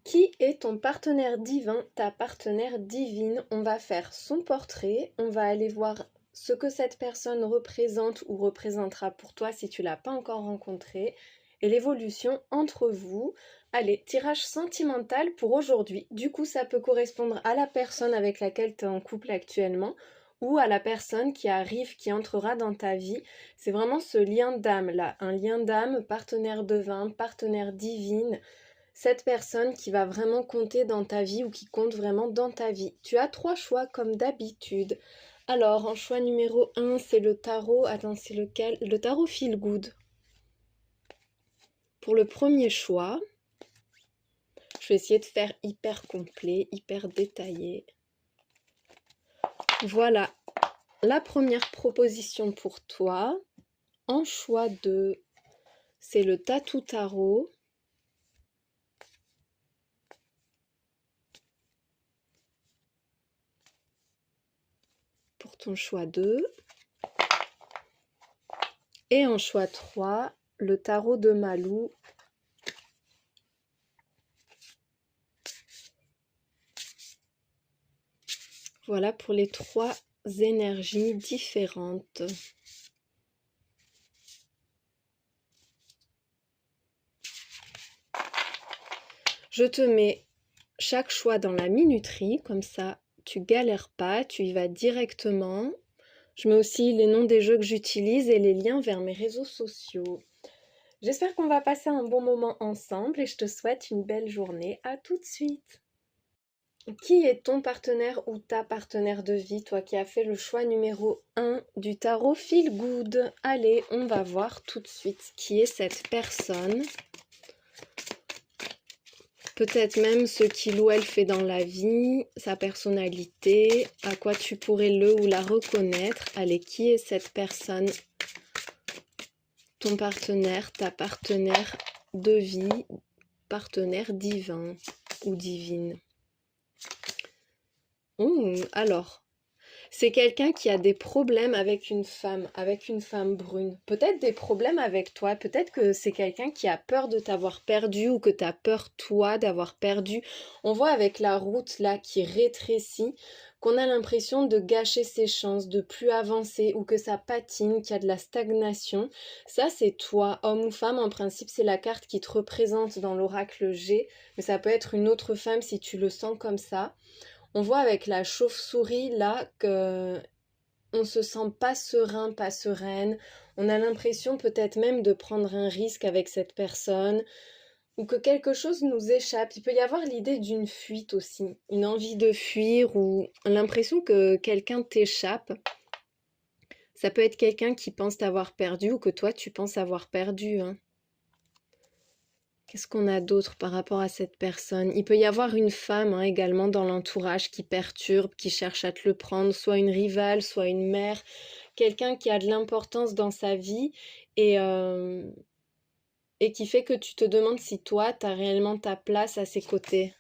Qui est ton partenaire divin, ta partenaire divine? On va faire son portrait, on va aller voir ce que cette personne représente ou représentera pour toi si tu l'as pas encore rencontré et l'évolution entre vous. Allez, tirage sentimental pour aujourd'hui. Du coup, ça peut correspondre à la personne avec laquelle tu es en couple actuellement ou à la personne qui arrive, qui entrera dans ta vie. C'est vraiment ce lien d'âme là, un lien d'âme, partenaire divin, partenaire divine. Cette personne qui va vraiment compter dans ta vie ou qui compte vraiment dans ta vie. Tu as 3 choix comme d'habitude. Alors, en choix numéro 1, c'est le tarot. Attends, c'est lequel? Le tarot Feel Good. Pour le premier choix, je vais essayer de faire hyper complet, hyper détaillé. Voilà la première proposition pour toi. En choix 2, c'est le Tatou Tarot. Pour ton choix 2. Et en choix 3, le tarot de Malou. Voilà pour les 3 énergies différentes. Je te mets chaque choix dans la minuterie, comme ça tu galères pas, tu y vas directement. Je mets aussi les noms des jeux que j'utilise et les liens vers mes réseaux sociaux. J'espère qu'on va passer un bon moment ensemble et je te souhaite une belle journée. À tout de suite. Qui est ton partenaire ou ta partenaire de vie, toi qui as fait le choix numéro 1 du tarot Feel Good? Allez, on va voir tout de suite qui est cette personne. Peut-être même ce qu'il ou elle fait dans la vie, sa personnalité, à quoi tu pourrais le ou la reconnaître. Allez, qui est cette personne? Ton partenaire, ta partenaire de vie, partenaire divin ou divine. Alors, c'est quelqu'un qui a des problèmes avec une femme brune. Peut-être des problèmes avec toi, peut-être que c'est quelqu'un qui a peur de t'avoir perdu ou que tu as peur toi d'avoir perdu. On voit avec la route là qui rétrécit qu'on a l'impression de gâcher ses chances, de plus avancer ou que ça patine, qu'il y a de la stagnation. Ça c'est toi, homme ou femme, en principe c'est la carte qui te représente dans l'oracle G, mais ça peut être une autre femme si tu le sens comme ça. On voit avec la chauve-souris là que on se sent pas serein, pas sereine. On a l'impression peut-être même de prendre un risque avec cette personne ou que quelque chose nous échappe. Il peut y avoir l'idée d'une fuite aussi, une envie de fuir ou l'impression que quelqu'un t'échappe. Ça peut être quelqu'un qui pense t'avoir perdu ou que toi tu penses avoir perdu, hein. Qu'est-ce qu'on a d'autre par rapport à cette personne? Il peut y avoir une femme également dans l'entourage qui perturbe, qui cherche à te le prendre, soit une rivale, soit une mère, quelqu'un qui a de l'importance dans sa vie et qui fait que tu te demandes si toi, tu as réellement ta place à ses côtés.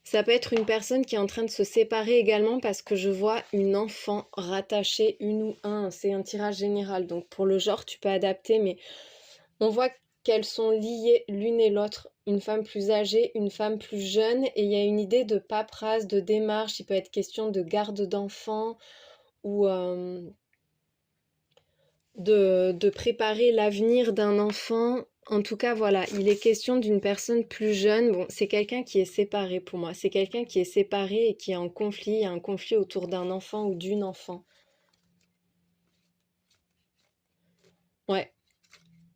Ça peut être une personne qui est en train de se séparer également parce que je vois une enfant rattachée, une ou un. C'est un tirage général, donc pour le genre, tu peux adapter, mais on voit qu'elles sont liées l'une et l'autre, une femme plus âgée, une femme plus jeune, et il y a une idée de paperasse, de démarche, il peut être question de garde d'enfants ou de préparer l'avenir d'un enfant. En tout cas, voilà, il est question d'une personne plus jeune. Bon, c'est quelqu'un qui est séparé pour moi, c'est quelqu'un qui est séparé et qui est en conflit, il y a un conflit autour d'un enfant ou d'une enfant. Ouais,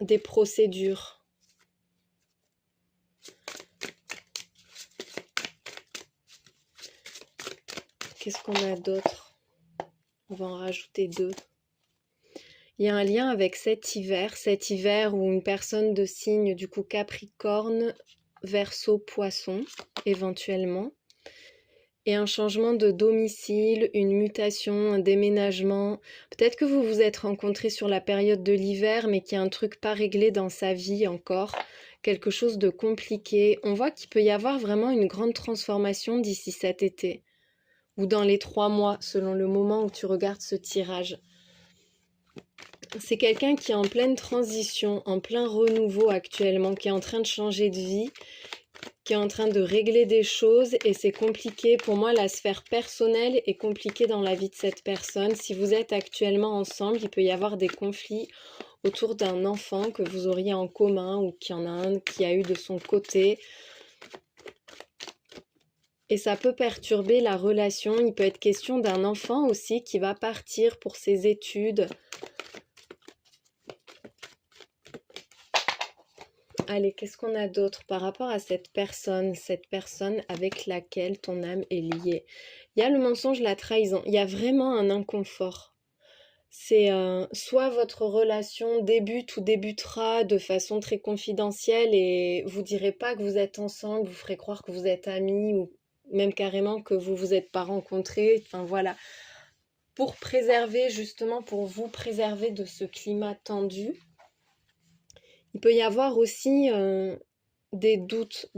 des procédures. Qu'est-ce qu'on a d'autre? On va en rajouter 2. Il y a un lien avec cet hiver où une personne de signe du coup Capricorne, Verseau, Poisson, éventuellement. Et un changement de domicile, une mutation, un déménagement. Peut-être que vous vous êtes rencontrés sur la période de l'hiver, mais qu'il y a un truc pas réglé dans sa vie encore. Quelque chose de compliqué. On voit qu'il peut y avoir vraiment une grande transformation d'ici cet été. Ou dans les 3 mois, selon le moment où tu regardes ce tirage. C'est quelqu'un qui est en pleine transition, en plein renouveau actuellement, qui est en train de changer de vie, qui est en train de régler des choses et c'est compliqué. Pour moi, la sphère personnelle est compliquée dans la vie de cette personne. Si vous êtes actuellement ensemble, il peut y avoir des conflits autour d'un enfant que vous auriez en commun ou qu'il y en a un qui a eu de son côté. Et ça peut perturber la relation. Il peut être question d'un enfant aussi qui va partir pour ses études. Allez, qu'est-ce qu'on a d'autre par rapport à cette personne avec laquelle ton âme est liée? Il y a le mensonge, la trahison. Il y a vraiment un inconfort. C'est soit votre relation débute ou débutera de façon très confidentielle et vous direz pas que vous êtes ensemble, vous ferez croire que vous êtes amis ou même carrément que vous vous êtes pas rencontrés. Enfin voilà. Pour préserver, justement, pour vous préserver de ce climat tendu, il peut y avoir aussi des doutes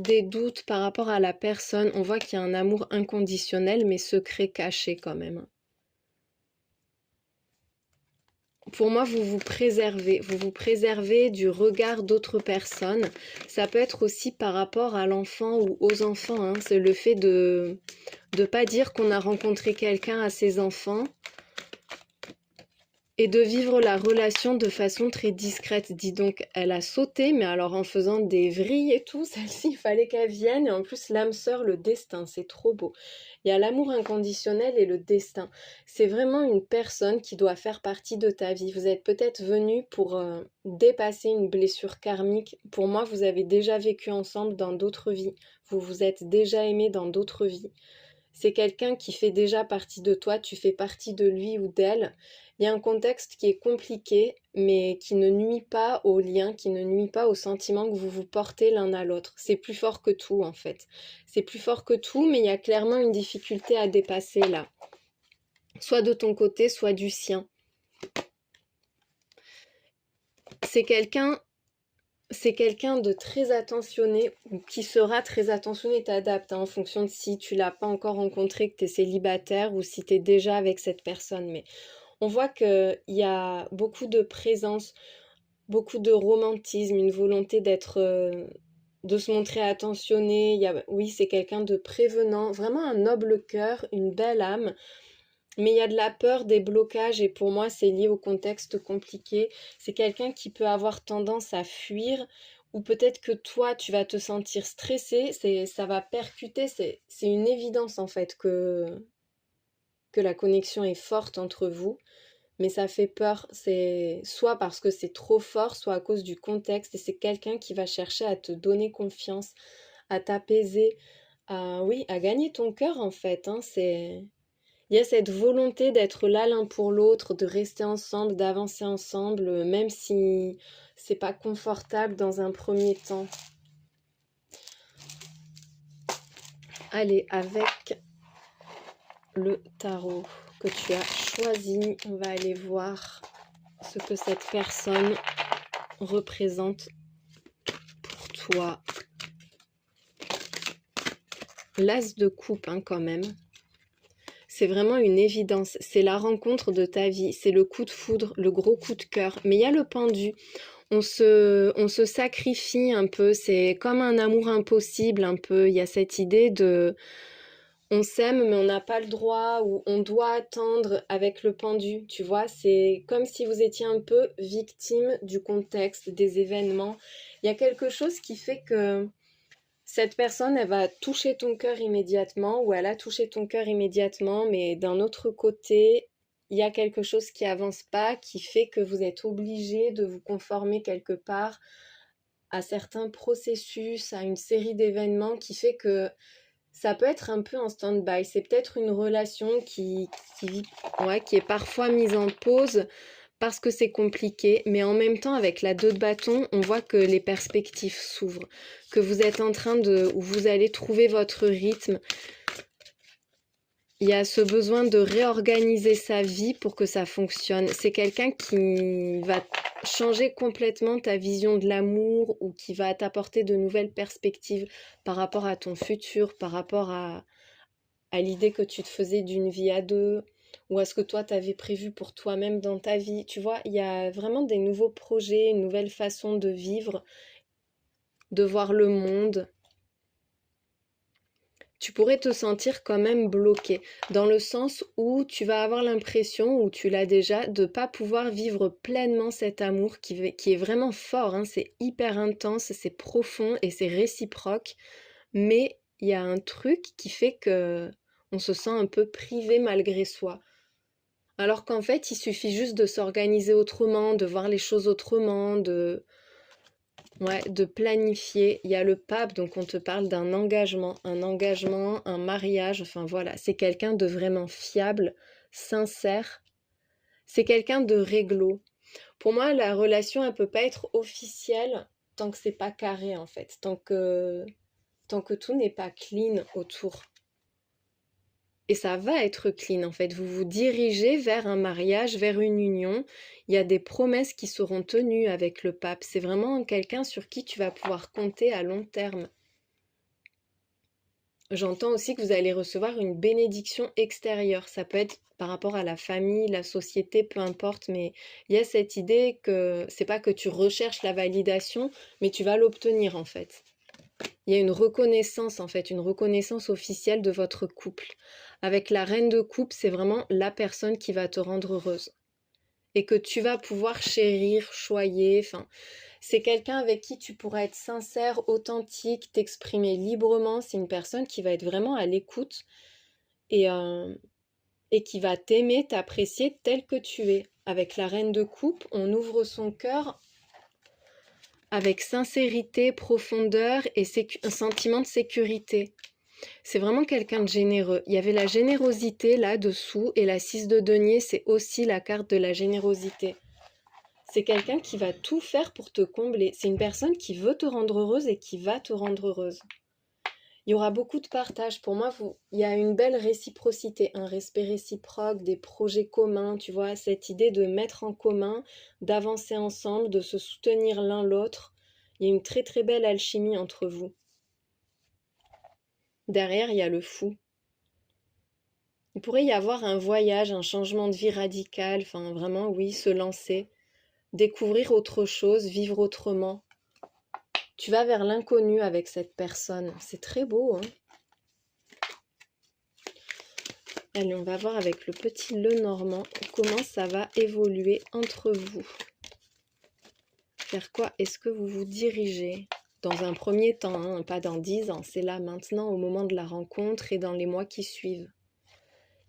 par rapport à la personne. On voit qu'il y a un amour inconditionnel, mais secret, caché quand même. Pour moi, vous vous préservez du regard d'autres personnes. Ça peut être aussi par rapport à l'enfant ou aux enfants, hein. C'est le fait de ne pas dire qu'on a rencontré quelqu'un à ses enfants et de vivre la relation de façon très discrète. Dis donc, elle a sauté, mais alors en faisant des vrilles et tout, celle-ci, il fallait qu'elle vienne. Et en plus, l'âme sœur, le destin, c'est trop beau. Il y a l'amour inconditionnel et le destin. C'est vraiment une personne qui doit faire partie de ta vie. Vous êtes peut-être venu pour dépasser une blessure karmique. Pour moi, vous avez déjà vécu ensemble dans d'autres vies. Vous vous êtes déjà aimé dans d'autres vies. C'est quelqu'un qui fait déjà partie de toi, tu fais partie de lui ou d'elle. Il y a un contexte qui est compliqué, mais qui ne nuit pas au lien, qui ne nuit pas au sentiment que vous vous portez l'un à l'autre. C'est plus fort que tout, en fait. C'est plus fort que tout, mais il y a clairement une difficulté à dépasser là. Soit de ton côté, soit du sien. C'est quelqu'un de très attentionné ou qui sera très attentionné, t'adaptes en fonction de si tu l'as pas encore rencontré, que tu es célibataire ou si tu es déjà avec cette personne. Mais on voit qu'il y a beaucoup de présence, beaucoup de romantisme, une volonté de se montrer attentionné. Oui, c'est quelqu'un de prévenant, vraiment un noble cœur, une belle âme. Mais il y a de la peur, des blocages, et pour moi, c'est lié au contexte compliqué. C'est quelqu'un qui peut avoir tendance à fuir, ou peut-être que toi, tu vas te sentir stressé, ça va percuter, c'est une évidence en fait que la connexion est forte entre vous, mais ça fait peur, c'est soit parce que c'est trop fort, soit à cause du contexte, et c'est quelqu'un qui va chercher à te donner confiance, à t'apaiser, oui, à gagner ton cœur en fait, hein, il y a cette volonté d'être là l'un pour l'autre, de rester ensemble, d'avancer ensemble, même si c'est pas confortable dans un premier temps. Allez, avec le tarot que tu as choisi, on va aller voir ce que cette personne représente pour toi. L'as de coupe, hein, quand même. C'est vraiment une évidence, c'est la rencontre de ta vie, c'est le coup de foudre, le gros coup de cœur. Mais il y a le pendu, on se sacrifie un peu, c'est comme un amour impossible un peu. Il y a cette idée de on s'aime mais on n'a pas le droit ou on doit attendre avec le pendu, tu vois. C'est comme si vous étiez un peu victime du contexte, des événements. Il y a quelque chose qui fait que cette personne, elle va toucher ton cœur immédiatement ou elle a touché ton cœur immédiatement, mais d'un autre côté, il y a quelque chose qui avance pas, qui fait que vous êtes obligé de vous conformer quelque part à certains processus, à une série d'événements qui fait que ça peut être un peu en stand-by. C'est peut-être une relation qui est parfois mise en pause parce que c'est compliqué, mais en même temps, avec la 2 de bâton, on voit que les perspectives s'ouvrent, que vous êtes en train où vous allez trouver votre rythme. Il y a ce besoin de réorganiser sa vie pour que ça fonctionne. C'est quelqu'un qui va changer complètement ta vision de l'amour ou qui va t'apporter de nouvelles perspectives par rapport à ton futur, par rapport à l'idée que tu te faisais d'une vie à deux. ou à ce que toi t'avais prévu pour toi-même dans ta vie. Tu vois, il y a vraiment des nouveaux projets, une nouvelle façon de vivre, de voir le monde. Tu pourrais te sentir quand même bloqué, dans le sens où tu vas avoir l'impression, ou tu l'as déjà, de pas pouvoir vivre pleinement cet amour qui est vraiment fort, hein, c'est hyper intense, c'est profond et c'est réciproque, mais il y a un truc qui fait que on se sent un peu privé malgré soi. Alors qu'en fait, il suffit juste de s'organiser autrement, de voir les choses autrement, ouais, de planifier. Il y a le pape, donc on te parle d'un engagement, un mariage, enfin voilà, c'est quelqu'un de vraiment fiable, sincère, c'est quelqu'un de réglo. Pour moi, la relation, elle peut pas être officielle tant que c'est pas carré en fait, tant que tout n'est pas clean autour. Et ça va être clean en fait. Vous vous dirigez vers un mariage, vers une union. Il y a des promesses qui seront tenues avec le pape. C'est vraiment quelqu'un sur qui tu vas pouvoir compter à long terme. J'entends aussi que vous allez recevoir une bénédiction extérieure. Ça peut être par rapport à la famille, la société, peu importe, mais il y a cette idée que c'est pas que tu recherches la validation, mais tu vas l'obtenir en fait. Il y a une reconnaissance en fait, une reconnaissance officielle de votre couple. Avec la reine de coupe, c'est vraiment la personne qui va te rendre heureuse et que tu vas pouvoir chérir, choyer. Enfin, c'est quelqu'un avec qui tu pourras être sincère, authentique, t'exprimer librement. C'est une personne qui va être vraiment à l'écoute et, euh, et qui va t'aimer, t'apprécier tel que tu es. Avec la reine de coupe, on ouvre son cœur avec sincérité, profondeur et un sentiment de sécurité. C'est vraiment quelqu'un de généreux. Il y avait la générosité là-dessous et la 6 de denier, c'est aussi la carte de la générosité. C'est quelqu'un qui va tout faire pour te combler. C'est une personne qui veut te rendre heureuse et qui va te rendre heureuse. Il y aura beaucoup de partage. Pour moi, il y a une belle réciprocité, un respect réciproque, des projets communs, tu vois, cette idée de mettre en commun, d'avancer ensemble, de se soutenir l'un l'autre. Il y a une très très belle alchimie entre vous. Derrière, il y a le fou. Il pourrait y avoir un voyage, un changement de vie radical, enfin vraiment, oui, se lancer, découvrir autre chose, vivre autrement. Tu vas vers l'inconnu avec cette personne. C'est très beau, hein? Allez, on va voir avec le petit Lenormand comment ça va évoluer entre vous. Vers quoi est-ce que vous vous dirigez? Dans un premier temps, hein, pas dans 10 ans, c'est là maintenant au moment de la rencontre et dans les mois qui suivent.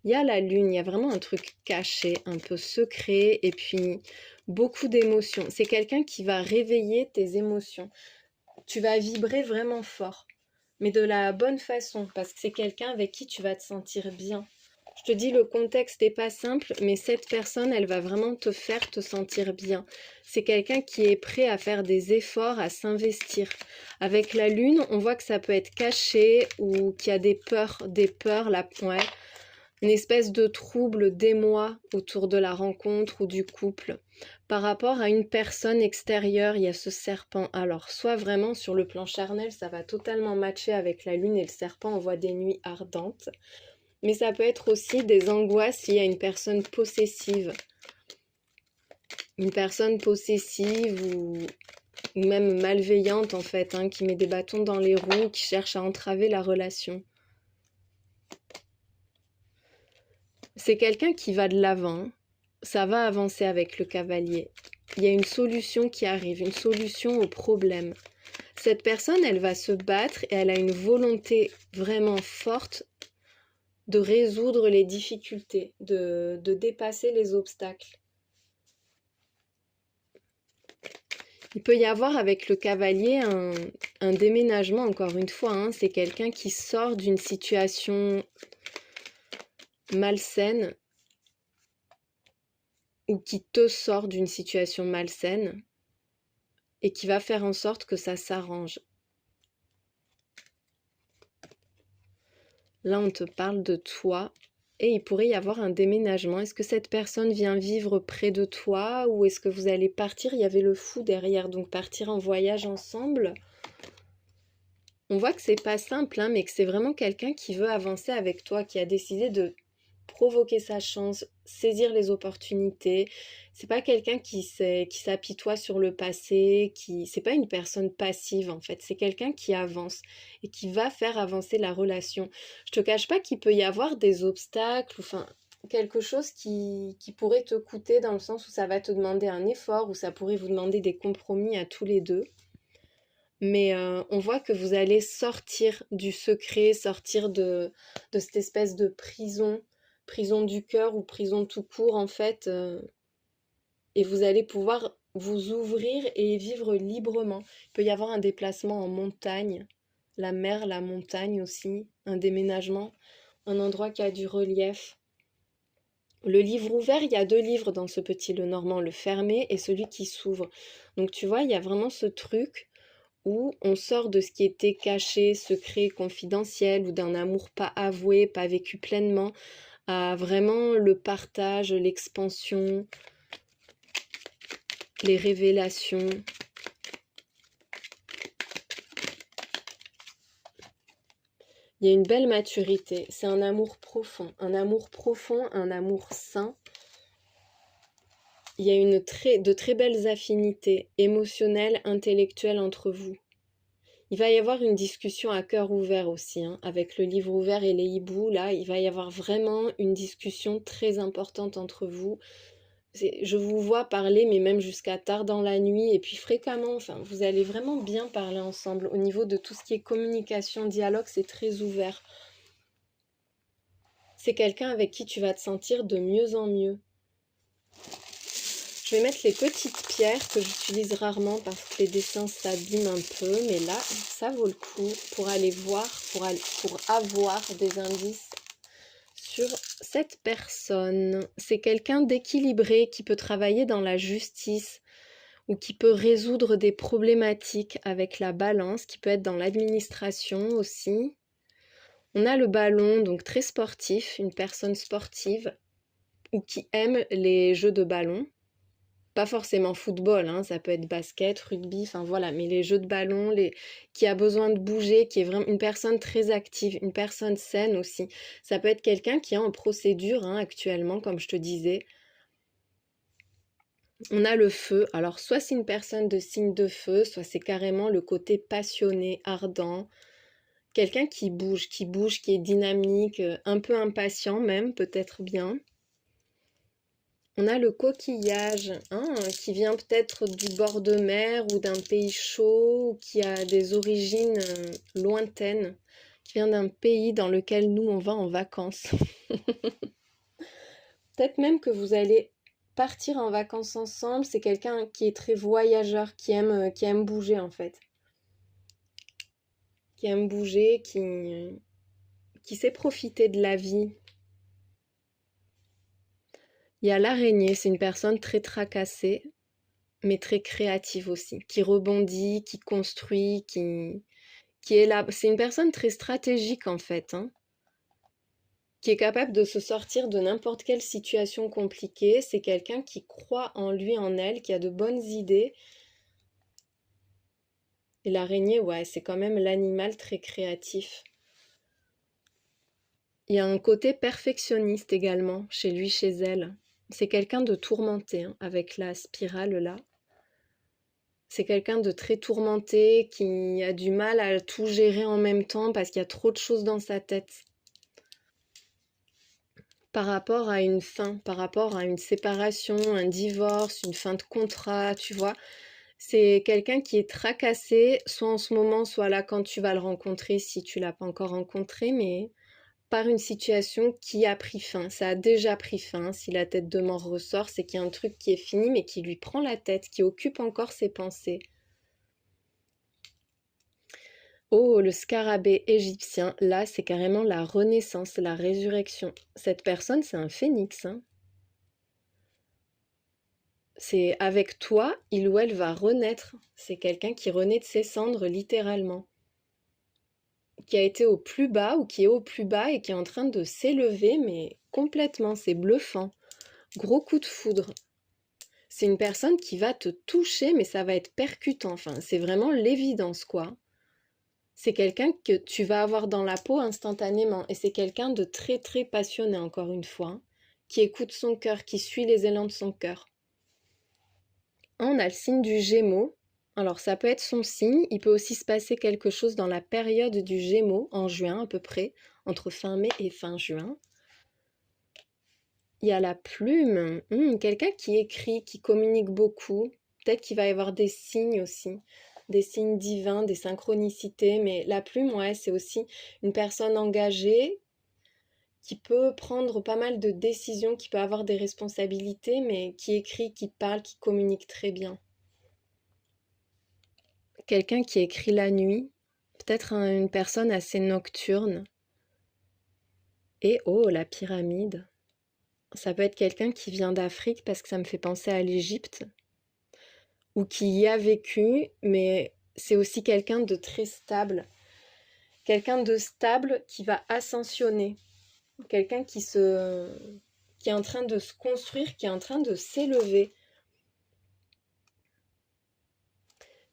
Il y a la lune, il y a vraiment un truc caché, un peu secret et puis beaucoup d'émotions. C'est quelqu'un qui va réveiller tes émotions. Tu vas vibrer vraiment fort, mais de la bonne façon parce que c'est quelqu'un avec qui tu vas te sentir bien. Je te dis, le contexte n'est pas simple, mais cette personne, elle va vraiment te faire te sentir bien. C'est quelqu'un qui est prêt à faire des efforts, à s'investir. Avec la lune, on voit que ça peut être caché ou qu'il y a des peurs, ouais, une espèce de trouble d'émoi autour de la rencontre ou du couple. Par rapport à une personne extérieure, il y a ce serpent. Alors, soit vraiment sur le plan charnel, ça va totalement matcher avec la lune et le serpent, on voit des nuits ardentes. Mais ça peut être aussi des angoisses s'il y a une personne possessive. Une personne possessive ou même malveillante en fait, hein, qui met des bâtons dans les roues, qui cherche à entraver la relation. C'est quelqu'un qui va de l'avant, ça va avancer avec le cavalier. Il y a une solution qui arrive, une solution au problème. Cette personne, elle va se battre et elle a une volonté vraiment forte de résoudre les difficultés, de dépasser les obstacles. Il peut y avoir avec le cavalier un déménagement, encore une fois, hein. C'est quelqu'un qui sort d'une situation malsaine ou qui te sort d'une situation malsaine et qui va faire en sorte que ça s'arrange. Là, on te parle de toi et il pourrait y avoir un déménagement. Est-ce que cette personne vient vivre près de toi ou est-ce que vous allez partir? Il y avait le fou derrière, donc partir en voyage ensemble. On voit que c'est pas simple, hein, mais que c'est vraiment quelqu'un qui veut avancer avec toi, qui a décidé de provoquer sa chance, saisir les opportunités. C'est pas quelqu'un qui s'apitoie sur le passé, c'est pas une personne passive en fait, c'est quelqu'un qui avance et qui va faire avancer la relation. Je te cache pas qu'il peut y avoir des obstacles, enfin quelque chose qui pourrait te coûter dans le sens où ça va te demander un effort, où ça pourrait vous demander des compromis à tous les deux. Mais on voit que vous allez sortir du secret, sortir de cette espèce de prison du cœur ou prison tout court en fait, et vous allez pouvoir vous ouvrir et vivre librement. Il peut y avoir un déplacement en montagne, la mer, la montagne aussi, un déménagement, un endroit qui a du relief. Le livre ouvert, il y a deux livres dans ce petit Lenormand, le fermé et celui qui s'ouvre. Donc tu vois, il y a vraiment ce truc où on sort de ce qui était caché, secret, confidentiel, ou d'un amour pas avoué, pas vécu pleinement, à vraiment le partage, l'expansion, les révélations. Il y a une belle maturité, c'est un amour profond, un amour sain. Il y a de très belles affinités émotionnelles, intellectuelles entre vous. Il va y avoir une discussion à cœur ouvert aussi, hein, avec le livre ouvert et les hiboux. Là, il va y avoir vraiment une discussion très importante entre vous. Je vous vois parler, mais même jusqu'à tard dans la nuit, et puis fréquemment. Enfin, vous allez vraiment bien parler ensemble. Au niveau de tout ce qui est communication, dialogue, c'est très ouvert. C'est quelqu'un avec qui tu vas te sentir de mieux en mieux. Je vais mettre les petites pierres que j'utilise rarement parce que les dessins s'abîment un peu, mais là, ça vaut le coup pour aller voir, pour avoir des indices sur cette personne. C'est quelqu'un d'équilibré qui peut travailler dans la justice ou qui peut résoudre des problématiques avec la balance, qui peut être dans l'administration aussi. On a le ballon, donc très sportif, une personne sportive ou qui aime les jeux de ballon. Pas forcément football, hein, ça peut être basket, rugby, enfin voilà, mais les jeux de ballon, qui a besoin de bouger, qui est vraiment une personne très active, une personne saine aussi. Ça peut être quelqu'un qui est en procédure hein, actuellement, comme je te disais. On a le feu, alors soit c'est une personne de signe de feu, soit c'est carrément le côté passionné, ardent. Quelqu'un qui bouge, qui est dynamique, un peu impatient même, peut-être bien. On a le coquillage, hein, qui vient peut-être du bord de mer ou d'un pays chaud, ou qui a des origines lointaines, qui vient d'un pays dans lequel nous on va en vacances. Peut-être même que vous allez partir en vacances ensemble, c'est quelqu'un qui est très voyageur, qui aime bouger en fait. Qui aime bouger, qui sait profiter de la vie. Il y a l'araignée, c'est une personne très tracassée, mais très créative aussi, qui rebondit, qui construit, qui est là. C'est une personne très stratégique en fait, hein, qui est capable de se sortir de n'importe quelle situation compliquée. C'est quelqu'un qui croit en lui, en elle, qui a de bonnes idées. Et l'araignée, ouais, c'est quand même l'animal très créatif. Il y a un côté perfectionniste également, chez lui, chez elle. C'est quelqu'un de tourmenté, hein, avec la spirale là. C'est quelqu'un de très tourmenté, qui a du mal à tout gérer en même temps parce qu'il y a trop de choses dans sa tête. Par rapport à une fin, par rapport à une séparation, un divorce, une fin de contrat, tu vois. C'est quelqu'un qui est tracassé, soit en ce moment, soit là quand tu vas le rencontrer, si tu l'as pas encore rencontré, mais par une situation qui a pris fin. Ça a déjà pris fin. Si la tête de mort ressort, c'est qu'il y a un truc qui est fini, mais qui lui prend la tête, qui occupe encore ses pensées. Oh, le scarabée égyptien, là, c'est carrément la renaissance, la résurrection. Cette personne, c'est un phénix, hein. C'est avec toi, il ou elle va renaître. C'est quelqu'un qui renaît de ses cendres, littéralement. Qui a été au plus bas ou qui est au plus bas et qui est en train de s'élever, mais complètement, c'est bluffant. Gros coup de foudre. C'est une personne qui va te toucher, mais ça va être percutant. Enfin, c'est vraiment l'évidence, quoi. C'est quelqu'un que tu vas avoir dans la peau instantanément. Et c'est quelqu'un de très très passionné, encore une fois, hein, qui écoute son cœur, qui suit les élans de son cœur. On a le signe du Gémeaux. Alors ça peut être son signe, il peut aussi se passer quelque chose dans la période du Gémeaux, en juin à peu près, entre fin mai et fin juin. Il y a la plume, quelqu'un qui écrit, qui communique beaucoup. Peut-être qu'il va y avoir des signes aussi, des signes divins, des synchronicités. Mais la plume, ouais, c'est aussi une personne engagée qui peut prendre pas mal de décisions, qui peut avoir des responsabilités, mais qui écrit, qui parle, qui communique très bien. Quelqu'un qui écrit la nuit, peut-être une personne assez nocturne. Et oh, la pyramide. Ça peut être quelqu'un qui vient d'Afrique parce que ça me fait penser à l'Égypte. Ou qui y a vécu, mais c'est aussi quelqu'un de très stable. Quelqu'un de stable qui va ascensionner. Quelqu'un qui est en train de se construire, qui est en train de s'élever.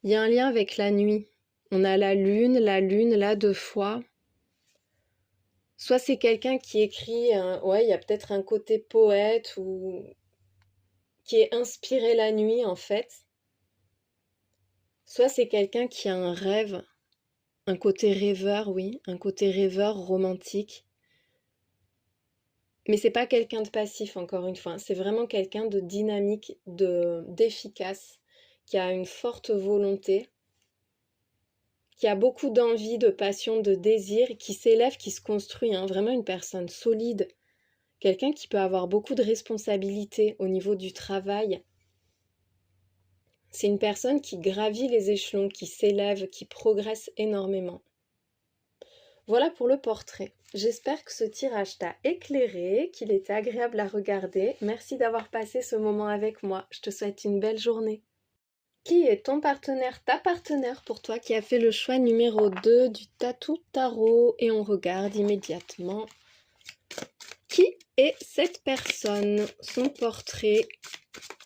Il y a un lien avec la nuit. On a la lune là 2 fois. Soit c'est quelqu'un qui écrit, ouais, il y a peut-être un côté poète ou qui est inspiré la nuit en fait. Soit c'est quelqu'un qui a un rêve, un côté rêveur, oui, un côté rêveur romantique. Mais c'est pas quelqu'un de passif, encore une fois. C'est vraiment quelqu'un de dynamique, d'efficace, qui a une forte volonté, qui a beaucoup d'envie, de passion, de désir, qui s'élève, qui se construit, hein, vraiment une personne solide. Quelqu'un qui peut avoir beaucoup de responsabilités au niveau du travail. C'est une personne qui gravit les échelons, qui s'élève, qui progresse énormément. Voilà pour le portrait. J'espère que ce tirage t'a éclairé, qu'il était agréable à regarder. Merci d'avoir passé ce moment avec moi. Je te souhaite une belle journée. Qui est ton partenaire, ta partenaire pour toi qui a fait le choix numéro 2 du Tatou Tarot? Et on regarde immédiatement qui est cette personne, son portrait,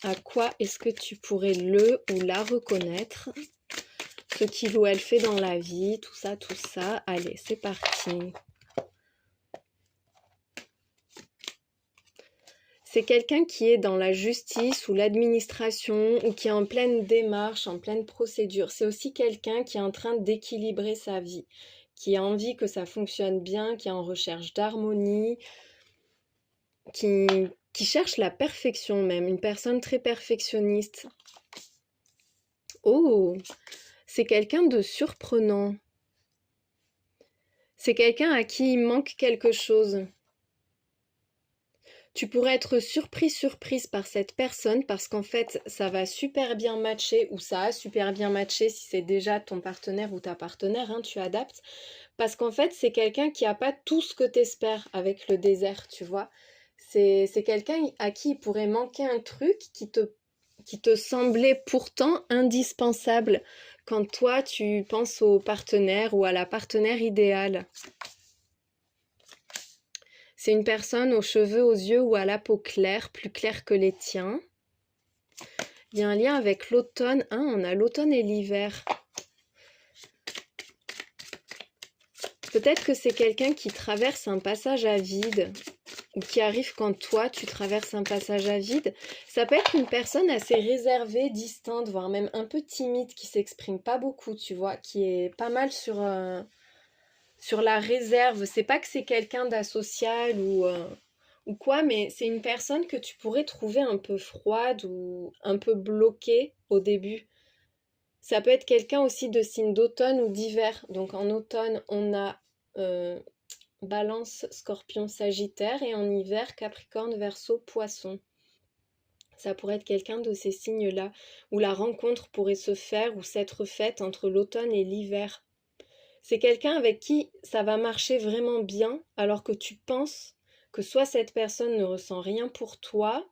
à quoi est-ce que tu pourrais le ou la reconnaître, ce qu'il ou elle fait dans la vie, tout ça, tout ça. Allez, c'est parti. C'est quelqu'un qui est dans la justice ou l'administration ou qui est en pleine démarche, en pleine procédure. C'est aussi quelqu'un qui est en train d'équilibrer sa vie, qui a envie que ça fonctionne bien, qui est en recherche d'harmonie, qui cherche la perfection même, une personne très perfectionniste. Oh, c'est quelqu'un de surprenant. C'est quelqu'un à qui il manque quelque chose. Tu pourrais être surprise par cette personne parce qu'en fait, ça va super bien matcher ou ça a super bien matché si c'est déjà ton partenaire ou ta partenaire, hein, tu adaptes. Parce qu'en fait, c'est quelqu'un qui n'a pas tout ce que tu espères avec le désert, tu vois. C'est quelqu'un à qui il pourrait manquer un truc qui te semblait pourtant indispensable quand toi, tu penses au partenaire ou à la partenaire idéale. C'est une personne aux cheveux, aux yeux ou à la peau claire, plus claire que les tiens. Il y a un lien avec l'automne. Hein, on a l'automne et l'hiver. Peut-être que c'est quelqu'un qui traverse un passage à vide ou qui arrive quand toi, tu traverses un passage à vide. Ça peut être une personne assez réservée, distante, voire même un peu timide, qui s'exprime pas beaucoup, tu vois, qui est pas mal sur la réserve. C'est pas que c'est quelqu'un d'asocial ou quoi, mais c'est une personne que tu pourrais trouver un peu froide ou un peu bloquée au début. Ça peut être quelqu'un aussi de signe d'automne ou d'hiver. Donc en automne, on a Balance, Scorpion, Sagittaire et en hiver, Capricorne, Verseau, Poisson. Ça pourrait être quelqu'un de ces signes-là, où la rencontre pourrait se faire ou s'être faite entre l'automne et l'hiver. C'est quelqu'un avec qui ça va marcher vraiment bien, alors que tu penses que soit cette personne ne ressent rien pour toi,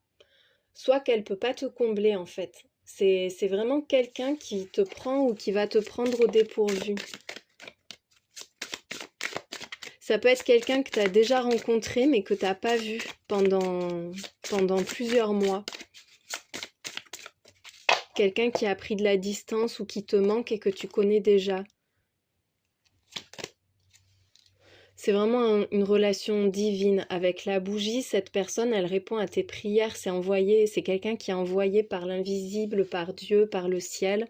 soit qu'elle ne peut pas te combler en fait. C'est vraiment quelqu'un qui te prend ou qui va te prendre au dépourvu. Ça peut être quelqu'un que tu as déjà rencontré mais que tu n'as pas vu pendant plusieurs mois. Quelqu'un qui a pris de la distance ou qui te manque et que tu connais déjà. C'est vraiment une relation divine. Avec la bougie, cette personne, elle répond à tes prières, c'est envoyé, c'est quelqu'un qui est envoyé par l'invisible, par Dieu, par le ciel.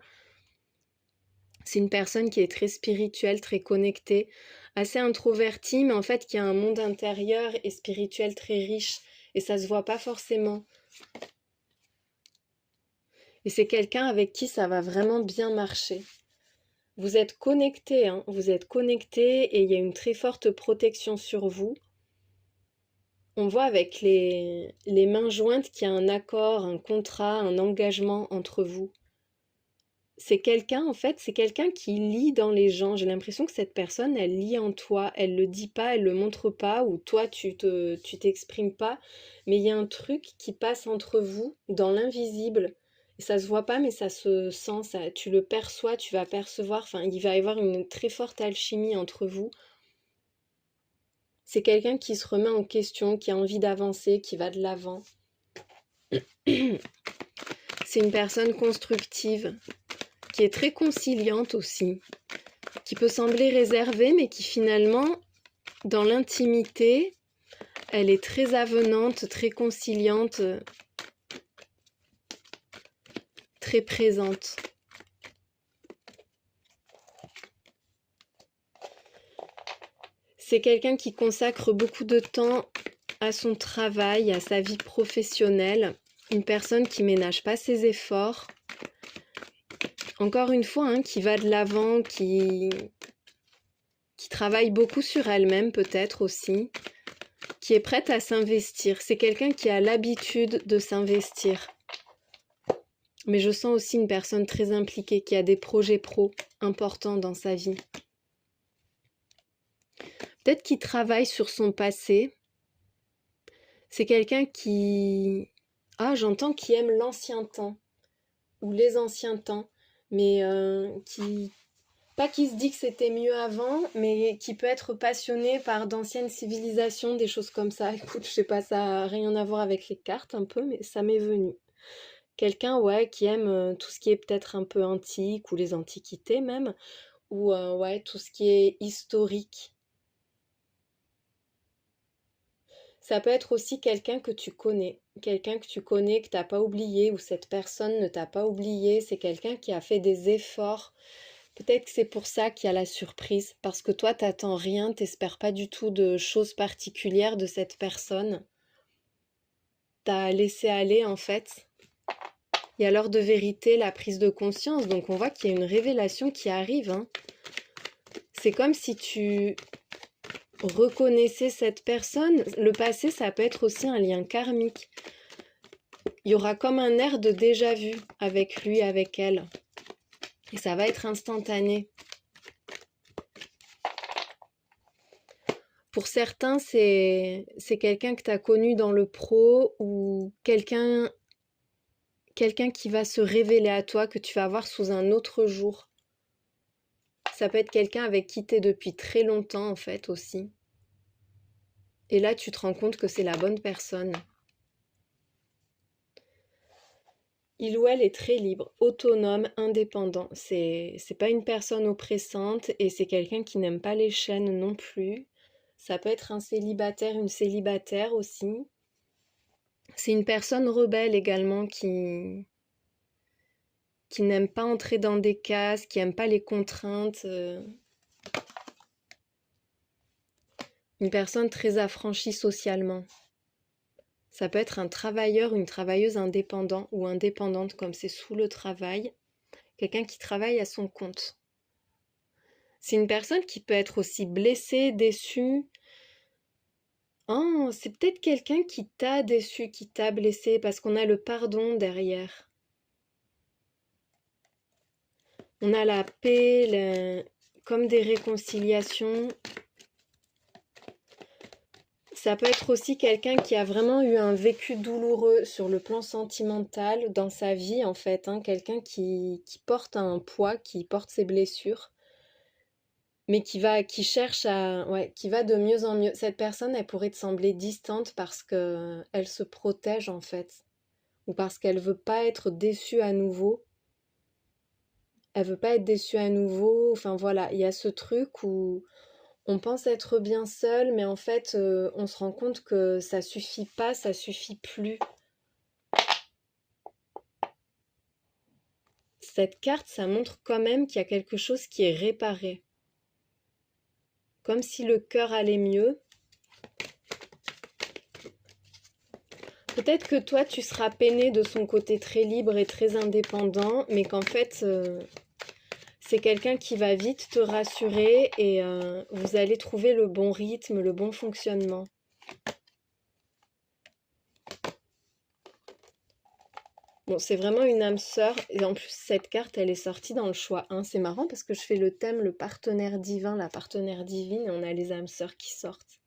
C'est une personne qui est très spirituelle, très connectée, assez introvertie, mais en fait qui a un monde intérieur et spirituel très riche. Et ça se voit pas forcément. Et c'est quelqu'un avec qui ça va vraiment bien marcher. Vous êtes connectés, hein, vous êtes connectés et il y a une très forte protection sur vous. On voit avec les mains jointes qu'il y a un accord, un contrat, un engagement entre vous. C'est quelqu'un, en fait, c'est quelqu'un qui lit dans les gens. J'ai l'impression que cette personne, elle lit en toi. Elle le dit pas, elle le montre pas, ou toi, tu t'exprimes pas. Mais il y a un truc qui passe entre vous, dans l'invisible. Et ça se voit pas, mais ça se sent, ça, tu le perçois, tu vas percevoir. Enfin, il va y avoir une très forte alchimie entre vous. C'est quelqu'un qui se remet en question, qui a envie d'avancer, qui va de l'avant. C'est une personne constructive, qui est très conciliante aussi, qui peut sembler réservée, mais qui finalement, dans l'intimité, elle est très avenante, très conciliante, très présente. C'est quelqu'un qui consacre beaucoup de temps à son travail, à sa vie professionnelle, une personne qui ménage pas ses efforts. Encore une fois, hein, qui va de l'avant, qui travaille beaucoup sur elle-même peut-être aussi, qui est prête à s'investir. C'est quelqu'un qui a l'habitude de s'investir. Mais je sens aussi une personne très impliquée, qui a des projets pro importants dans sa vie. Peut-être qu'il travaille sur son passé. C'est quelqu'un qui... Ah, j'entends qui aime l'ancien temps, ou les anciens temps, mais qui... Pas qui se dit que c'était mieux avant, mais qui peut être passionné par d'anciennes civilisations, des choses comme ça. Écoute, je sais pas, ça n'a rien à voir avec les cartes un peu, mais ça m'est venu. Quelqu'un, ouais, qui aime tout ce qui est peut-être un peu antique, ou les antiquités même, ou ouais, tout ce qui est historique. Ça peut être aussi quelqu'un que tu connais, que t'as pas oublié, ou cette personne ne t'a pas oublié, c'est quelqu'un qui a fait des efforts. Peut-être que c'est pour ça qu'il y a la surprise, parce que toi, t'attends rien, t'espères pas du tout de choses particulières de cette personne. T'as laissé aller, en fait. Il y a l'heure de vérité, la prise de conscience, donc on voit qu'il y a une révélation qui arrive, hein. C'est comme si tu reconnaissais cette personne. Le passé, ça peut être aussi un lien karmique. Il y aura comme un air de déjà-vu avec lui, avec elle. Et ça va être instantané. Pour certains, c'est quelqu'un que tu as connu dans le pro ou quelqu'un qui va se révéler à toi, que tu vas voir sous un autre jour. Ça peut être quelqu'un avec qui tu es depuis très longtemps en fait aussi. Et là, tu te rends compte que c'est la bonne personne. Il ou elle est très libre, autonome, indépendant. C'est pas une personne oppressante et c'est quelqu'un qui n'aime pas les chaînes non plus. Ça peut être un célibataire, une célibataire aussi. C'est une personne rebelle également qui n'aime pas entrer dans des cases, qui n'aime pas les contraintes. Une personne très affranchie socialement. Ça peut être un travailleur, une travailleuse indépendant ou indépendante comme c'est sous le travail. Quelqu'un qui travaille à son compte. C'est une personne qui peut être aussi blessée, déçue. Oh, c'est peut-être quelqu'un qui t'a déçu, qui t'a blessé, parce qu'on a le pardon derrière. On a la paix, comme des réconciliations. Ça peut être aussi quelqu'un qui a vraiment eu un vécu douloureux sur le plan sentimental dans sa vie, en fait, hein. Quelqu'un qui porte un poids, qui porte ses blessures, mais qui cherche à, ouais, qui va de mieux en mieux. Cette personne, elle pourrait te sembler distante parce que elle se protège, en fait, ou parce qu'elle veut pas être déçue à nouveau. Elle veut pas être déçue à nouveau. Enfin voilà, il y a ce truc où On pense être bien seul, mais en fait, on se rend compte que ça suffit pas, ça suffit plus. Cette carte, ça montre quand même qu'il y a quelque chose qui est réparé. Comme si le cœur allait mieux. Peut-être que toi, tu seras peiné de son côté très libre et très indépendant, mais qu'en fait, c'est quelqu'un qui va vite te rassurer et vous allez trouver le bon rythme, le bon fonctionnement. Bon, c'est vraiment une âme sœur. Et en plus, cette carte, elle est sortie dans le choix 1. C'est marrant parce que je fais le thème, le partenaire divin, la partenaire divine, et on a les âmes sœurs qui sortent.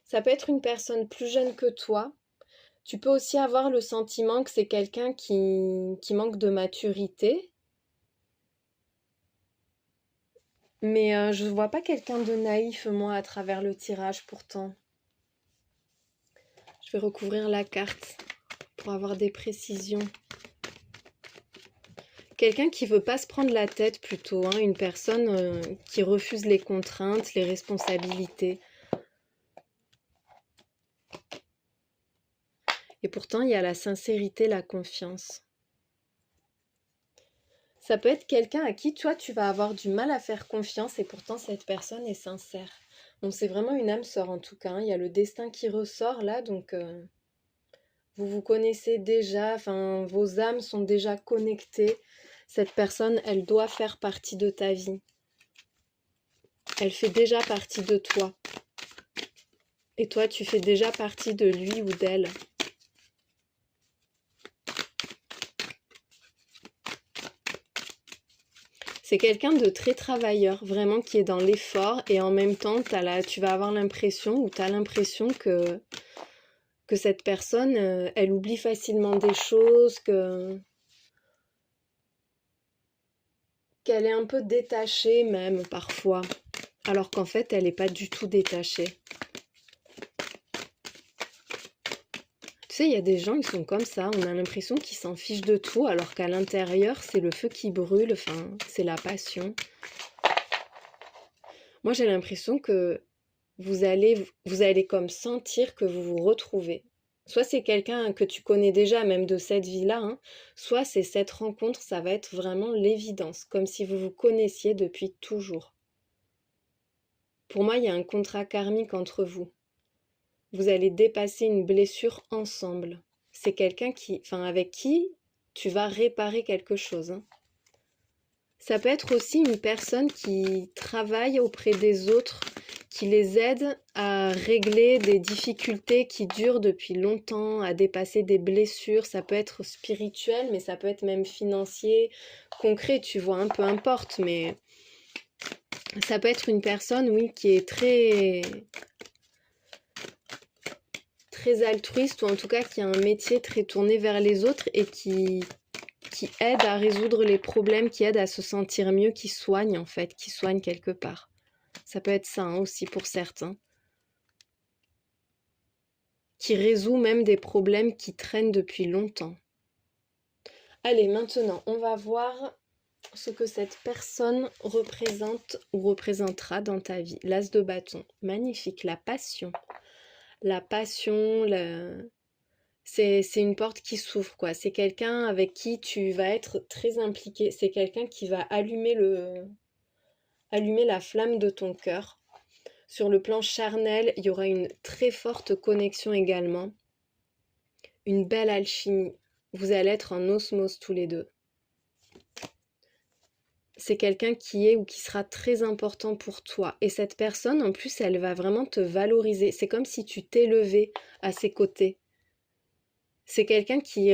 Ça peut être une personne plus jeune que toi. Tu peux aussi avoir le sentiment que c'est quelqu'un qui manque de maturité. Mais je vois pas quelqu'un de naïf, moi, à travers le tirage, pourtant. Je vais recouvrir la carte pour avoir des précisions. Quelqu'un qui veut pas se prendre la tête plutôt, hein, une personne qui refuse les contraintes, les responsabilités. Et pourtant, il y a la sincérité, la confiance. Ça peut être quelqu'un à qui, toi, tu vas avoir du mal à faire confiance et pourtant cette personne est sincère. Bon, c'est vraiment une âme sœur en tout cas, hein. Il y a le destin qui ressort là, donc vous vous connaissez déjà, enfin, vos âmes sont déjà connectées. Cette personne, elle doit faire partie de ta vie. Elle fait déjà partie de toi. Et toi, tu fais déjà partie de lui ou d'elle. C'est quelqu'un de très travailleur, vraiment qui est dans l'effort et en même temps, tu vas avoir l'impression ou tu as l'impression que cette personne, elle oublie facilement des choses, qu'elle est un peu détachée même parfois, alors qu'en fait, elle n'est pas du tout détachée. Tu sais, il y a des gens, ils sont comme ça, on a l'impression qu'ils s'en fichent de tout, alors qu'à l'intérieur, c'est le feu qui brûle, enfin, c'est la passion. Moi, j'ai l'impression que vous allez comme sentir que vous vous retrouvez. Soit c'est quelqu'un que tu connais déjà, même de cette vie-là, hein, soit c'est cette rencontre, ça va être vraiment l'évidence, comme si vous vous connaissiez depuis toujours. Pour moi, il y a un contrat karmique entre vous. Vous allez dépasser une blessure ensemble. C'est quelqu'un avec qui tu vas réparer quelque chose, hein. Ça peut être aussi une personne qui travaille auprès des autres, qui les aide à régler des difficultés qui durent depuis longtemps, à dépasser des blessures. Ça peut être spirituel, mais ça peut être même financier, concret, tu vois, hein, peu importe. Mais ça peut être une personne, oui, qui est très, très altruiste, ou en tout cas qui a un métier très tourné vers les autres et qui aide à résoudre les problèmes, qui aide à se sentir mieux, qui soigne en fait, qui soigne quelque part. Ça peut être ça hein, aussi pour certains. Qui résout même des problèmes qui traînent depuis longtemps. Allez, maintenant, on va voir ce que cette personne représente ou représentera dans ta vie. L'as de bâton, magnifique, la passion. La passion, c'est une porte qui s'ouvre, quoi. C'est quelqu'un avec qui tu vas être très impliqué. C'est quelqu'un qui va allumer la flamme de ton cœur. Sur le plan charnel, il y aura une très forte connexion également. Une belle alchimie. Vous allez être en osmose tous les deux. C'est quelqu'un qui est ou qui sera très important pour toi. Et cette personne, en plus, elle va vraiment te valoriser. C'est comme si tu t'élevais à ses côtés. C'est quelqu'un qui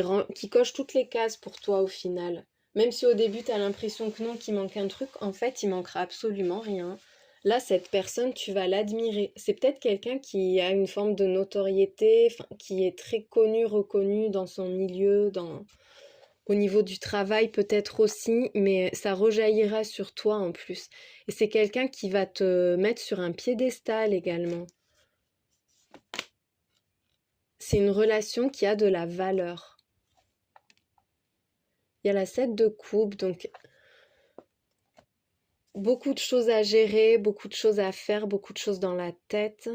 coche toutes les cases pour toi au final. Même si au début, tu as l'impression que non, qu'il manque un truc, en fait, il manquera absolument rien. Là, cette personne, tu vas l'admirer. C'est peut-être quelqu'un qui a une forme de notoriété, qui est très connu, reconnu dans son milieu, au niveau du travail peut-être aussi, mais ça rejaillira sur toi en plus. Et c'est quelqu'un qui va te mettre sur un piédestal également. C'est une relation qui a de la valeur. Il y a la 7 de coupe, donc beaucoup de choses à gérer, beaucoup de choses à faire, beaucoup de choses dans la tête.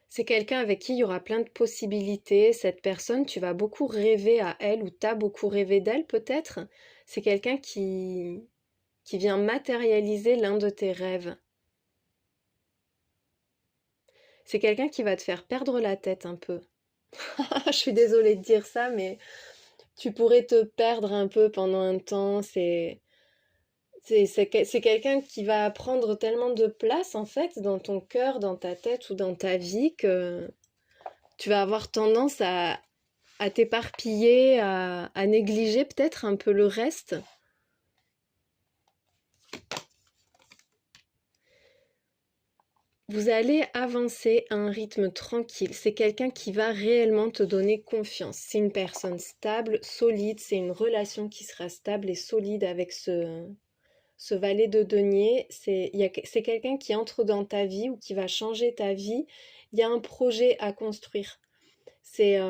C'est quelqu'un avec qui il y aura plein de possibilités. Cette personne, tu vas beaucoup rêver à elle ou t'as beaucoup rêvé d'elle peut-être. C'est quelqu'un qui vient matérialiser l'un de tes rêves. C'est quelqu'un qui va te faire perdre la tête un peu. Je suis désolée de dire ça, mais tu pourrais te perdre un peu pendant un temps. C'est quelqu'un qui va prendre tellement de place en fait dans ton cœur, dans ta tête ou dans ta vie que tu vas avoir tendance à t'éparpiller, à négliger peut-être un peu le reste. Vous allez avancer à un rythme tranquille. C'est quelqu'un qui va réellement te donner confiance. C'est une personne stable, solide. C'est une relation qui sera stable et solide avec ce valet de denier. C'est quelqu'un qui entre dans ta vie ou qui va changer ta vie. Il y a un projet à construire. C'est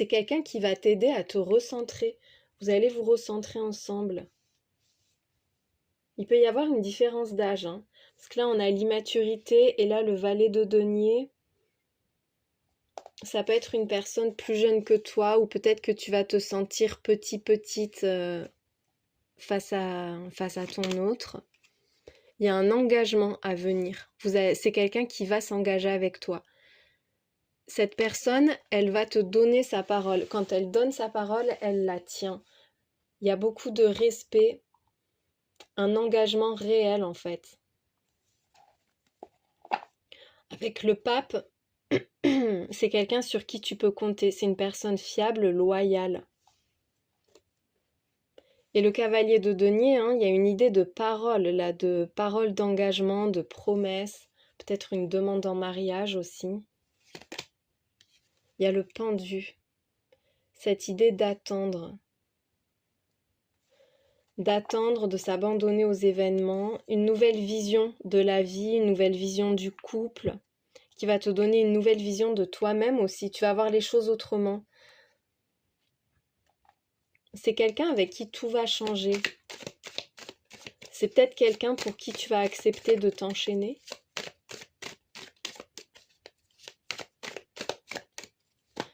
quelqu'un qui va t'aider à te recentrer. Vous allez vous recentrer ensemble. Il peut y avoir une différence d'âge, hein, parce que là, on a l'immaturité et là, le valet de denier. Ça peut être une personne plus jeune que toi ou peut-être que tu vas te sentir petite face à ton autre. Il y a un engagement à venir. C'est quelqu'un qui va s'engager avec toi. Cette personne, elle va te donner sa parole. Quand elle donne sa parole, elle la tient. Il y a beaucoup de respect, un engagement réel en fait. Avec le pape, c'est quelqu'un sur qui tu peux compter. C'est une personne fiable, loyale. Et le cavalier de denier, hein, il y a une idée de parole, là, de parole d'engagement, de promesse, peut-être une demande en mariage aussi. Il y a le pendu, cette idée d'attendre, de s'abandonner aux événements, une nouvelle vision de la vie, une nouvelle vision du couple, qui va te donner une nouvelle vision de toi-même aussi. Tu vas voir les choses autrement. C'est quelqu'un avec qui tout va changer. C'est peut-être quelqu'un pour qui tu vas accepter de t'enchaîner.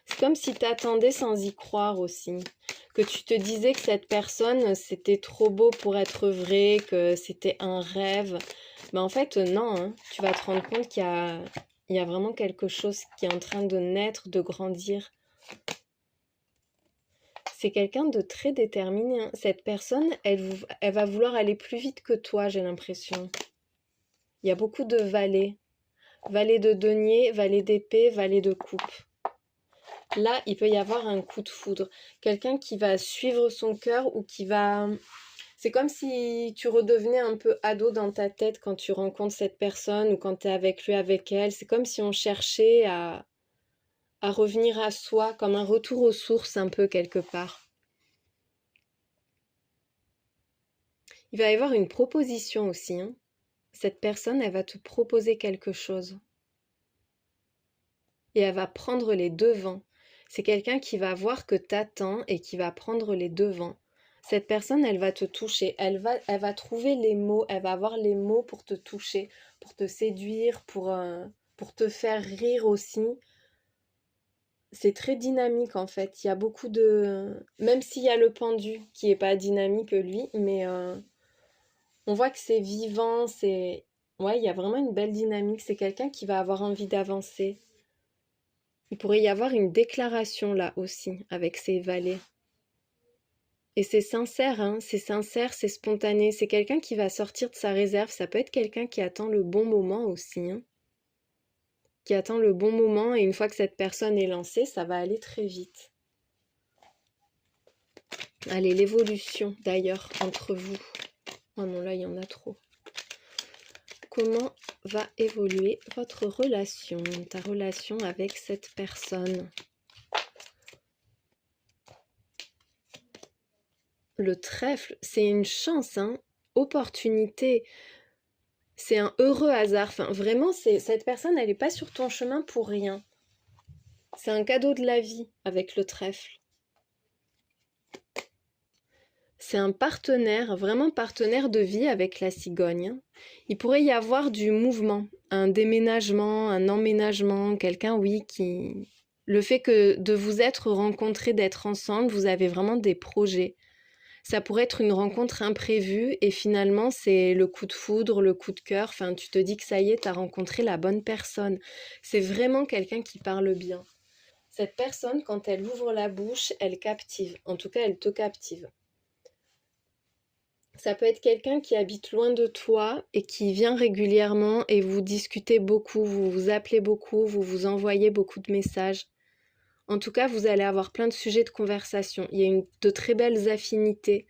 C'est comme si tu attendais sans y croire aussi. Que tu te disais que cette personne, c'était trop beau pour être vrai, que c'était un rêve. Mais en fait, non. Hein. Tu vas te rendre compte qu'il y a vraiment quelque chose qui est en train de naître, de grandir. C'est quelqu'un de très déterminé. Hein. Cette personne, elle va vouloir aller plus vite que toi, j'ai l'impression. Il y a beaucoup de valets. Valet de denier, valet d'épée, valet de coupe. Là, il peut y avoir un coup de foudre. Quelqu'un qui va suivre son cœur ou qui va... C'est comme si tu redevenais un peu ado dans ta tête quand tu rencontres cette personne ou quand tu es avec lui, avec elle. C'est comme si on cherchait à revenir à soi, comme un retour aux sources un peu quelque part. Il va y avoir une proposition aussi. Hein. Cette personne, elle va te proposer quelque chose. Et elle va prendre les devants. C'est quelqu'un qui va voir que t'attends et qui va prendre les devants. Cette personne, elle va te toucher, elle va trouver les mots, elle va avoir les mots pour te toucher, pour te séduire, pour te faire rire aussi. C'est très dynamique en fait. Il y a beaucoup de... Même s'il y a le pendu qui est pas dynamique lui, mais on voit que c'est vivant, c'est... Ouais, il y a vraiment une belle dynamique. C'est quelqu'un qui va avoir envie d'avancer. Il pourrait y avoir une déclaration là aussi, avec ces valets. Et c'est sincère, hein, c'est spontané. C'est quelqu'un qui va sortir de sa réserve. Ça peut être quelqu'un qui attend le bon moment aussi. Hein. Qui attend le bon moment et une fois que cette personne est lancée, ça va aller très vite. Allez, l'évolution d'ailleurs entre vous. Oh non, là, il y en a trop. Comment va évoluer votre relation, ta relation avec cette personne ? Le trèfle, c'est une chance, hein, opportunité. C'est un heureux hasard. Enfin, vraiment, cette personne, elle n'est pas sur ton chemin pour rien. C'est un cadeau de la vie avec le trèfle. c'est un partenaire, vraiment partenaire de vie avec la cigogne. Il pourrait y avoir du mouvement, un déménagement, un emménagement, quelqu'un, oui, qui... Le fait que de vous être rencontrés, d'être ensemble, vous avez vraiment des projets. Ça pourrait être une rencontre imprévue et finalement c'est le coup de foudre, le coup de cœur. Enfin, tu te dis que ça y est, t'as rencontré la bonne personne. C'est vraiment quelqu'un qui parle bien. Cette personne, quand elle ouvre la bouche, elle captive. En tout cas, elle te captive. Ça peut être quelqu'un qui habite loin de toi et qui vient régulièrement et vous discutez beaucoup, vous vous appelez beaucoup, vous vous envoyez beaucoup de messages. En tout cas, vous allez avoir plein de sujets de conversation. Il y a de très belles affinités.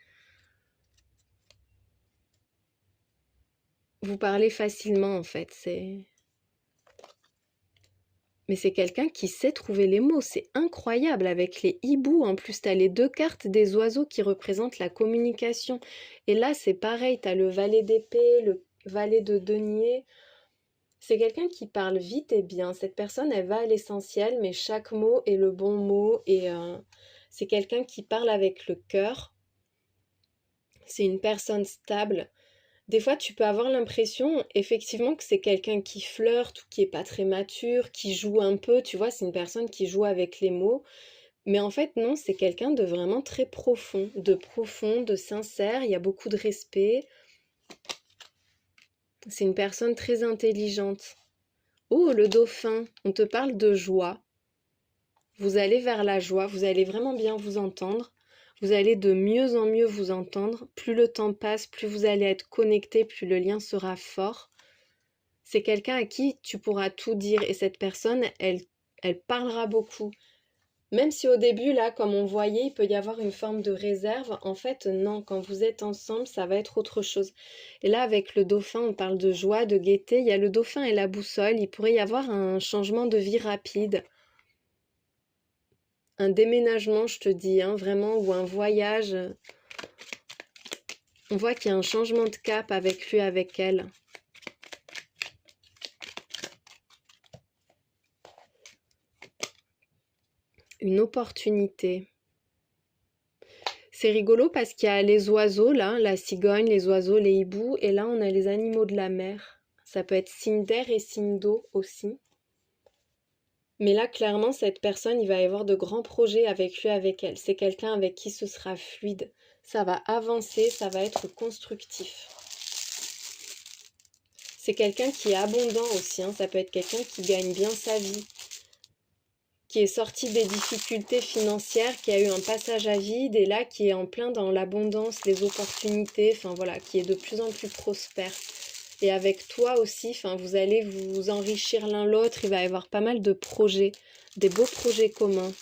Vous parlez facilement en fait. Mais c'est quelqu'un qui sait trouver les mots. C'est incroyable. Avec les hiboux, en plus, tu as les deux cartes des oiseaux qui représentent la communication. Et là, c'est pareil. Tu as le valet d'épée, le valet de denier. C'est quelqu'un qui parle vite et bien. Cette personne, elle va à l'essentiel, mais chaque mot est le bon mot. Et c'est quelqu'un qui parle avec le cœur. C'est une personne stable. Des fois, tu peux avoir l'impression, effectivement, que c'est quelqu'un qui flirte ou qui est pas très mature, qui joue un peu, tu vois, c'est une personne qui joue avec les mots. Mais en fait, non, c'est quelqu'un de vraiment très profond, de sincère, il y a beaucoup de respect. C'est une personne très intelligente. Oh, le dauphin, on te parle de joie. Vous allez vers la joie, vous allez vraiment bien vous entendre. Vous allez de mieux en mieux vous entendre. Plus le temps passe, plus vous allez être connectés, plus le lien sera fort. C'est quelqu'un à qui tu pourras tout dire et cette personne, elle parlera beaucoup. Même si au début, là, comme on voyait, il peut y avoir une forme de réserve, en fait, non, quand vous êtes ensemble, ça va être autre chose. Et là, avec le dauphin, on parle de joie, de gaieté. Il y a le dauphin et la boussole. Il pourrait y avoir un changement de vie rapide, un déménagement, je te dis, hein, vraiment, ou un voyage. On voit qu'il y a un changement de cap avec lui, avec elle. Une opportunité. C'est rigolo parce qu'il y a les oiseaux, là, la cigogne, les oiseaux, les hiboux, et là, on a les animaux de la mer. Ça peut être signe d'air et signe d'eau aussi. Mais là, clairement, cette personne, il va y avoir de grands projets avec lui, avec elle. C'est quelqu'un avec qui ce sera fluide. Ça va avancer, ça va être constructif. C'est quelqu'un qui est abondant aussi, hein. Ça peut être quelqu'un qui gagne bien sa vie, qui est sorti des difficultés financières, qui a eu un passage à vide et là qui est en plein dans l'abondance, les opportunités, enfin voilà, qui est de plus en plus prospère. Et avec toi aussi, enfin vous allez vous enrichir l'un l'autre, il va y avoir pas mal de projets, des beaux projets communs.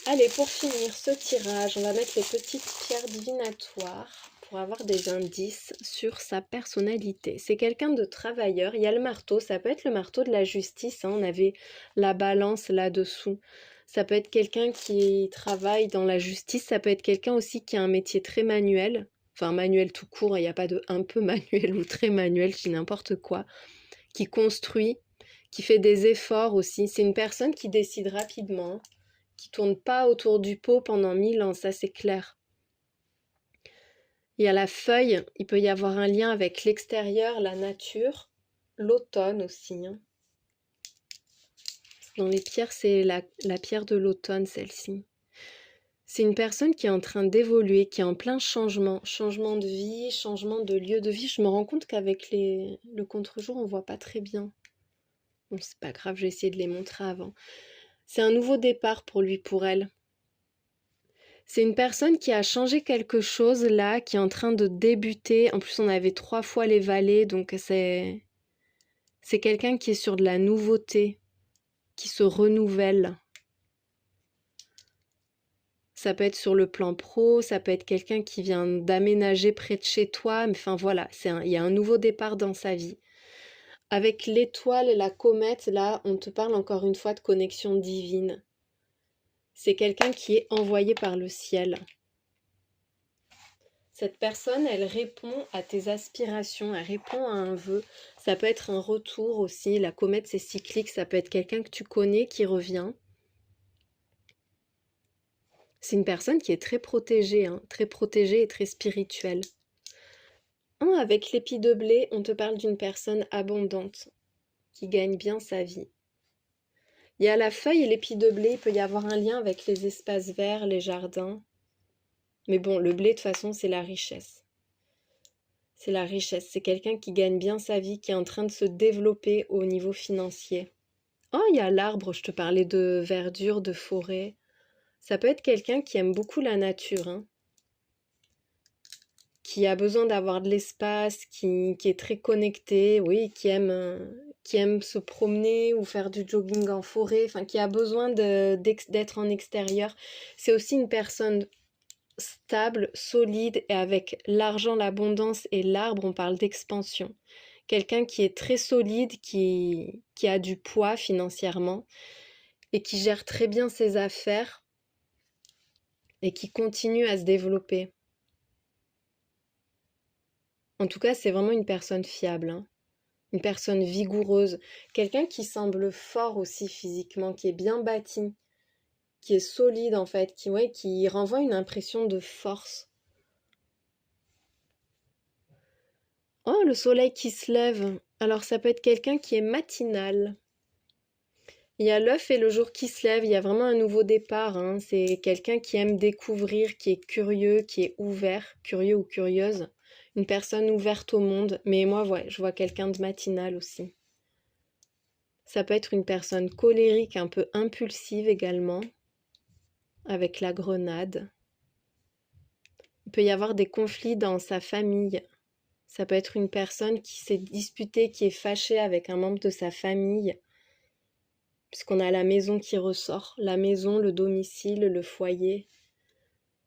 Allez, pour finir ce tirage, on va mettre les petites pierres divinatoires pour avoir des indices sur sa personnalité. C'est quelqu'un de travailleur. Il y a le marteau, ça peut être le marteau de la justice, hein. On avait la balance là-dessous. Ça peut être quelqu'un qui travaille dans la justice, ça peut être quelqu'un aussi qui a un métier très manuel. Enfin, manuel tout court, il n'y a pas de un peu manuel ou très manuel, je dis n'importe quoi. Qui construit, qui fait des efforts aussi. C'est une personne qui décide rapidement, qui tourne pas autour du pot pendant 1000 ans, ça c'est clair. Il y a la feuille, il peut y avoir un lien avec l'extérieur, la nature, l'automne aussi, hein. Dans les pierres, c'est la pierre de l'automne, celle-ci. C'est une personne qui est en train d'évoluer, qui est en plein changement, changement de vie, changement de lieu de vie. Je me rends compte qu'avec le contre-jour, on voit pas très bien. Bon, c'est pas grave, je vais essayer de les montrer avant. C'est un nouveau départ pour lui, pour elle. C'est une personne qui a changé quelque chose là, qui est en train de débuter. En plus, on avait 3 fois les valets, donc c'est quelqu'un qui est sur de la nouveauté, qui se renouvelle. Ça peut être sur le plan pro, ça peut être quelqu'un qui vient d'aménager près de chez toi, mais enfin voilà, il y a un nouveau départ dans sa vie. Avec l'étoile et la comète, là, on te parle encore une fois de connexion divine. C'est quelqu'un qui est envoyé par le ciel. Cette personne, elle répond à tes aspirations, elle répond à un vœu. Ça peut être un retour aussi. La comète, c'est cyclique. Ça peut être quelqu'un que tu connais qui revient. C'est une personne qui est très protégée, hein, très protégée et très spirituelle. Avec l'épi de blé, on te parle d'une personne abondante, qui gagne bien sa vie. Il y a la feuille et l'épi de blé, il peut y avoir un lien avec les espaces verts, les jardins. Mais bon, le blé, de toute façon, c'est la richesse. C'est la richesse. C'est quelqu'un qui gagne bien sa vie, qui est en train de se développer au niveau financier. Oh, il y a l'arbre, je te parlais de verdure, de forêt. Ça peut être quelqu'un qui aime beaucoup la nature, hein, qui a besoin d'avoir de l'espace, qui est très connecté, oui, qui aime se promener ou faire du jogging en forêt, enfin, qui a besoin d'être en extérieur. C'est aussi une personne stable, solide et avec l'argent, l'abondance et l'arbre, on parle d'expansion. Quelqu'un qui est très solide, qui a du poids financièrement et qui gère très bien ses affaires et qui continue à se développer. En tout cas, c'est vraiment une personne fiable, hein. Une personne vigoureuse, quelqu'un qui semble fort aussi physiquement, qui est bien bâti, qui est solide en fait, qui renvoie une impression de force. Oh, le soleil qui se lève. Alors ça peut être quelqu'un qui est matinal. Il y a l'œuf et le jour qui se lève, il y a vraiment un nouveau départ, hein. C'est quelqu'un qui aime découvrir, qui est curieux, qui est ouvert, curieux ou curieuse. Une personne ouverte au monde. Mais moi, ouais, je vois quelqu'un de matinal aussi. Ça peut être une personne colérique, un peu impulsive également, avec la grenade. Il peut y avoir des conflits dans sa famille. Ça peut être une personne qui s'est disputée, qui est fâchée avec un membre de sa famille, puisqu'on a la maison qui ressort, la maison, le domicile, le foyer.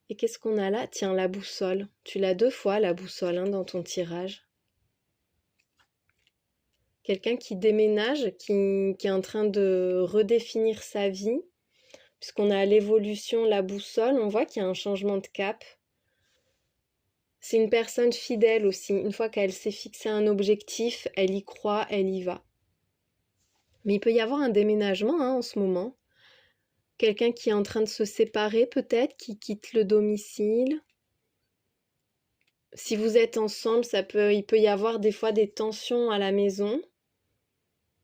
Et qu'est-ce qu'on a là? Tiens, la boussole. Tu l'as 2 fois, la boussole, hein, dans ton tirage. Quelqu'un qui déménage, qui est en train de redéfinir sa vie, puisqu'on a l'évolution, la boussole, on voit qu'il y a un changement de cap. C'est une personne fidèle aussi. Une fois qu'elle s'est fixé un objectif, elle y croit, elle y va. Mais il peut y avoir un déménagement, hein, en ce moment. Quelqu'un qui est en train de se séparer peut-être, qui quitte le domicile. Si vous êtes ensemble, il peut y avoir des fois des tensions à la maison.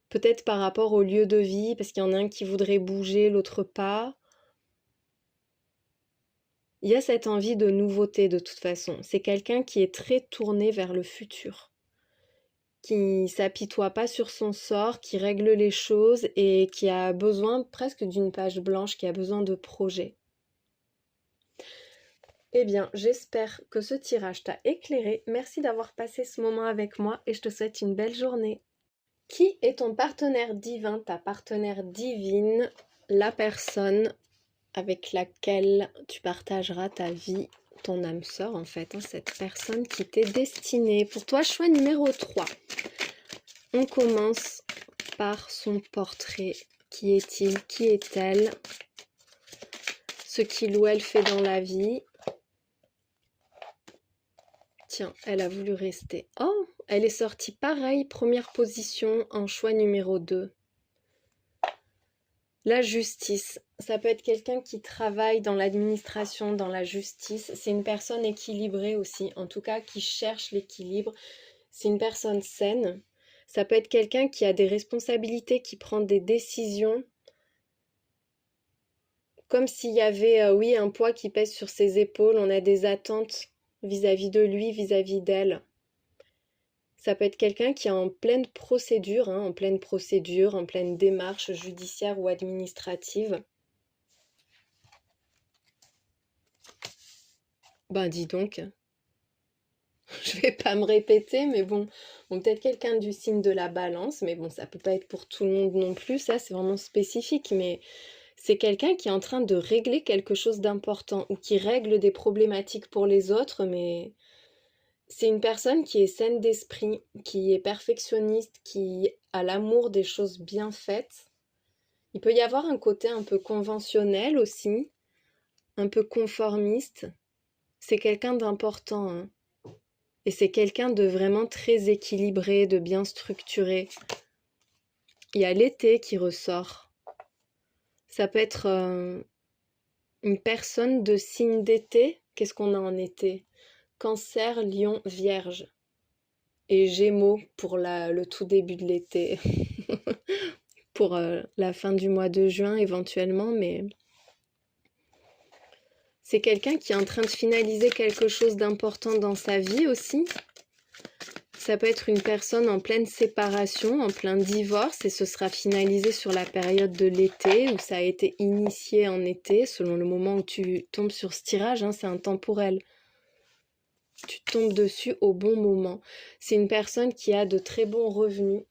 Peut-être par rapport au lieu de vie, parce qu'il y en a un qui voudrait bouger, l'autre pas. Il y a cette envie de nouveauté de toute façon. C'est quelqu'un qui est très tourné vers le futur, qui s'apitoie pas sur son sort, qui règle les choses et qui a besoin presque d'une page blanche, qui a besoin de projets. Eh bien, j'espère que ce tirage t'a éclairé. Merci d'avoir passé ce moment avec moi et je te souhaite une belle journée. Qui est ton partenaire divin, ta partenaire divine, la personne avec laquelle tu partageras ta vie, ton âme sœur en fait, hein, cette personne qui t'est destinée. Pour toi, choix numéro 3. On commence par son portrait. Qui est-il? Qui est-elle? Ce qu'il ou elle fait dans la vie. Tiens, elle a voulu rester. Oh, elle est sortie pareil, première position en choix numéro 2. La justice, ça peut être quelqu'un qui travaille dans l'administration, dans la justice. C'est une personne équilibrée aussi, en tout cas qui cherche l'équilibre. C'est une personne saine. Ça peut être quelqu'un qui a des responsabilités, qui prend des décisions, comme s'il y avait, oui, un poids qui pèse sur ses épaules. On a des attentes vis-à-vis de lui, vis-à-vis d'elle. Ça peut être quelqu'un qui est en pleine procédure, hein, en pleine démarche judiciaire ou administrative. Ben dis donc, je vais pas me répéter, mais bon, peut-être quelqu'un du signe de la balance, mais bon, ça peut pas être pour tout le monde non plus, ça c'est vraiment spécifique, mais c'est quelqu'un qui est en train de régler quelque chose d'important ou qui règle des problématiques pour les autres, mais c'est une personne qui est saine d'esprit, qui est perfectionniste, qui a l'amour des choses bien faites. Il peut y avoir un côté un peu conventionnel aussi, un peu conformiste. C'est quelqu'un d'important, hein. Et c'est quelqu'un de vraiment très équilibré, de bien structuré. Il y a l'été qui ressort. Ça peut être Une personne de signe d'été, qu'est-ce qu'on a en été? Cancer, Lion, Vierge. Et Gémeaux pour le tout début de l'été. Pour la fin du mois de juin éventuellement, mais c'est quelqu'un qui est en train de finaliser quelque chose d'important dans sa vie aussi. Ça peut être une personne en pleine séparation, en plein divorce, et ce sera finalisé sur la période de l'été, où ça a été initié en été, selon le moment où tu tombes sur ce tirage, hein, c'est intemporel. Tu tombes dessus au bon moment. C'est une personne qui a de très bons revenus,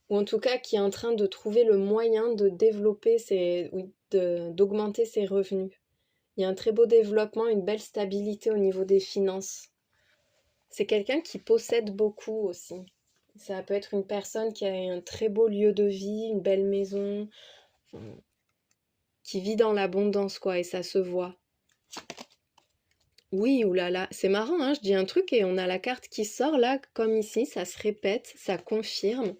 ou en tout cas qui est en train de trouver le moyen de développer d'augmenter ses revenus. Il y a un très beau développement, une belle stabilité au niveau des finances. C'est quelqu'un qui possède beaucoup aussi. Ça peut être une personne qui a un très beau lieu de vie, une belle maison, qui vit dans l'abondance, quoi, et ça se voit. Oui, oulala, c'est marrant, hein, je dis un truc et on a la carte qui sort là, comme ici, ça se répète, ça confirme.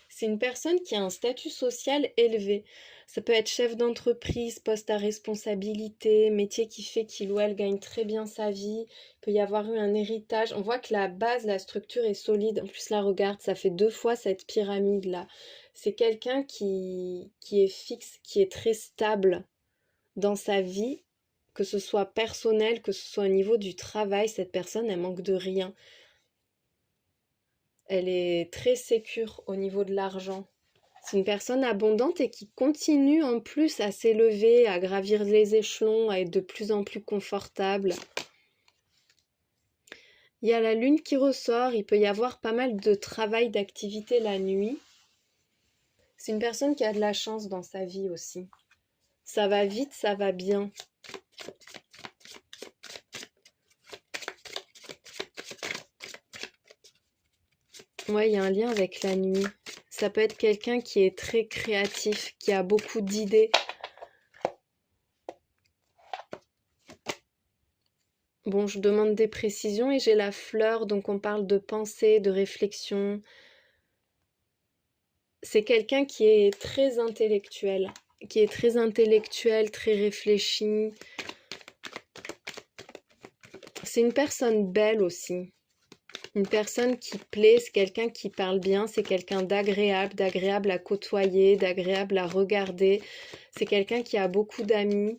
C'est une personne qui a un statut social élevé. Ça peut être chef d'entreprise, poste à responsabilité, métier qui fait qu'il ou elle gagne très bien sa vie. Il peut y avoir eu un héritage. On voit que la base, la structure est solide. En plus, là, regarde, ça fait 2 fois cette pyramide-là. C'est quelqu'un qui est fixe, qui est très stable dans sa vie, que ce soit personnel, que ce soit au niveau du travail. Cette personne, elle manque de rien. Elle est très sécure au niveau de l'argent. C'est une personne abondante et qui continue en plus à s'élever, à gravir les échelons, à être de plus en plus confortable. Il y a la lune qui ressort, il peut y avoir pas mal de travail, d'activité la nuit. C'est une personne qui a de la chance dans sa vie aussi. Ça va vite, ça va bien. Ouais, il y a un lien avec la nuit. Ça peut être quelqu'un qui est très créatif, qui a beaucoup d'idées. Bon, je demande des précisions et j'ai la fleur, donc on parle de pensée, de réflexion. C'est quelqu'un qui est très intellectuel, très réfléchi. C'est une personne belle aussi. Une personne qui plaît, c'est quelqu'un qui parle bien, c'est quelqu'un d'agréable à côtoyer, d'agréable à regarder. C'est quelqu'un qui a beaucoup d'amis,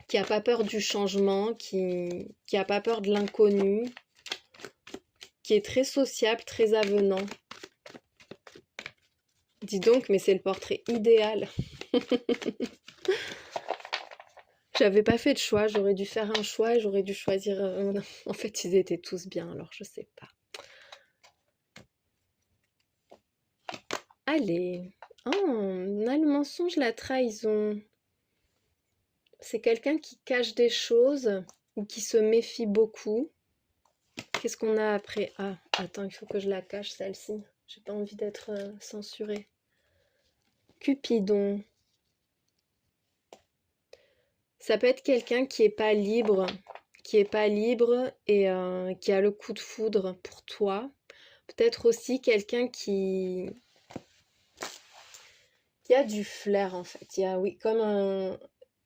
qui n'a pas peur du changement, qui n'a pas peur de l'inconnu, qui est très sociable, très avenant. Dis donc, mais c'est le portrait idéal. J'avais pas fait de choix, j'aurais dû faire un choix et j'aurais dû choisir... En fait, ils étaient tous bien, alors je sais pas. Allez. Oh, on a le mensonge, la trahison. C'est quelqu'un qui cache des choses ou qui se méfie beaucoup. Qu'est-ce qu'on a après? Ah, attends, il faut que je la cache, celle-ci. J'ai pas envie d'être censurée. Cupidon. Ça peut être quelqu'un qui est pas libre et qui a le coup de foudre pour toi. Peut-être aussi quelqu'un qui a du flair en fait. Il y a, oui, comme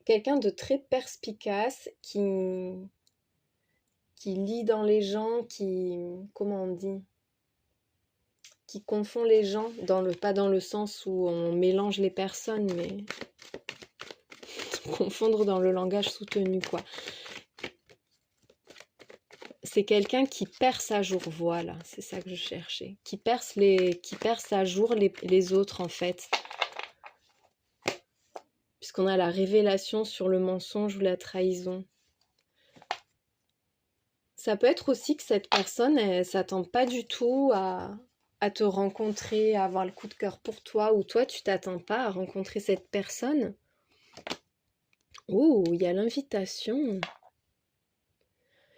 quelqu'un de très perspicace qui lit dans les gens, comment on dit? Qui confond les gens, pas dans le sens où on mélange les personnes, mais confondre dans le langage soutenu, quoi. C'est quelqu'un qui perce à jour, voilà, c'est ça que je cherchais. Qui perce à jour les autres, en fait. Puisqu'on a la révélation sur le mensonge ou la trahison. Ça peut être aussi que cette personne, elle s'attend pas du tout à te rencontrer, à avoir le coup de cœur pour toi, ou toi, tu t'attends pas à rencontrer cette personne. Oh, il y a l'invitation.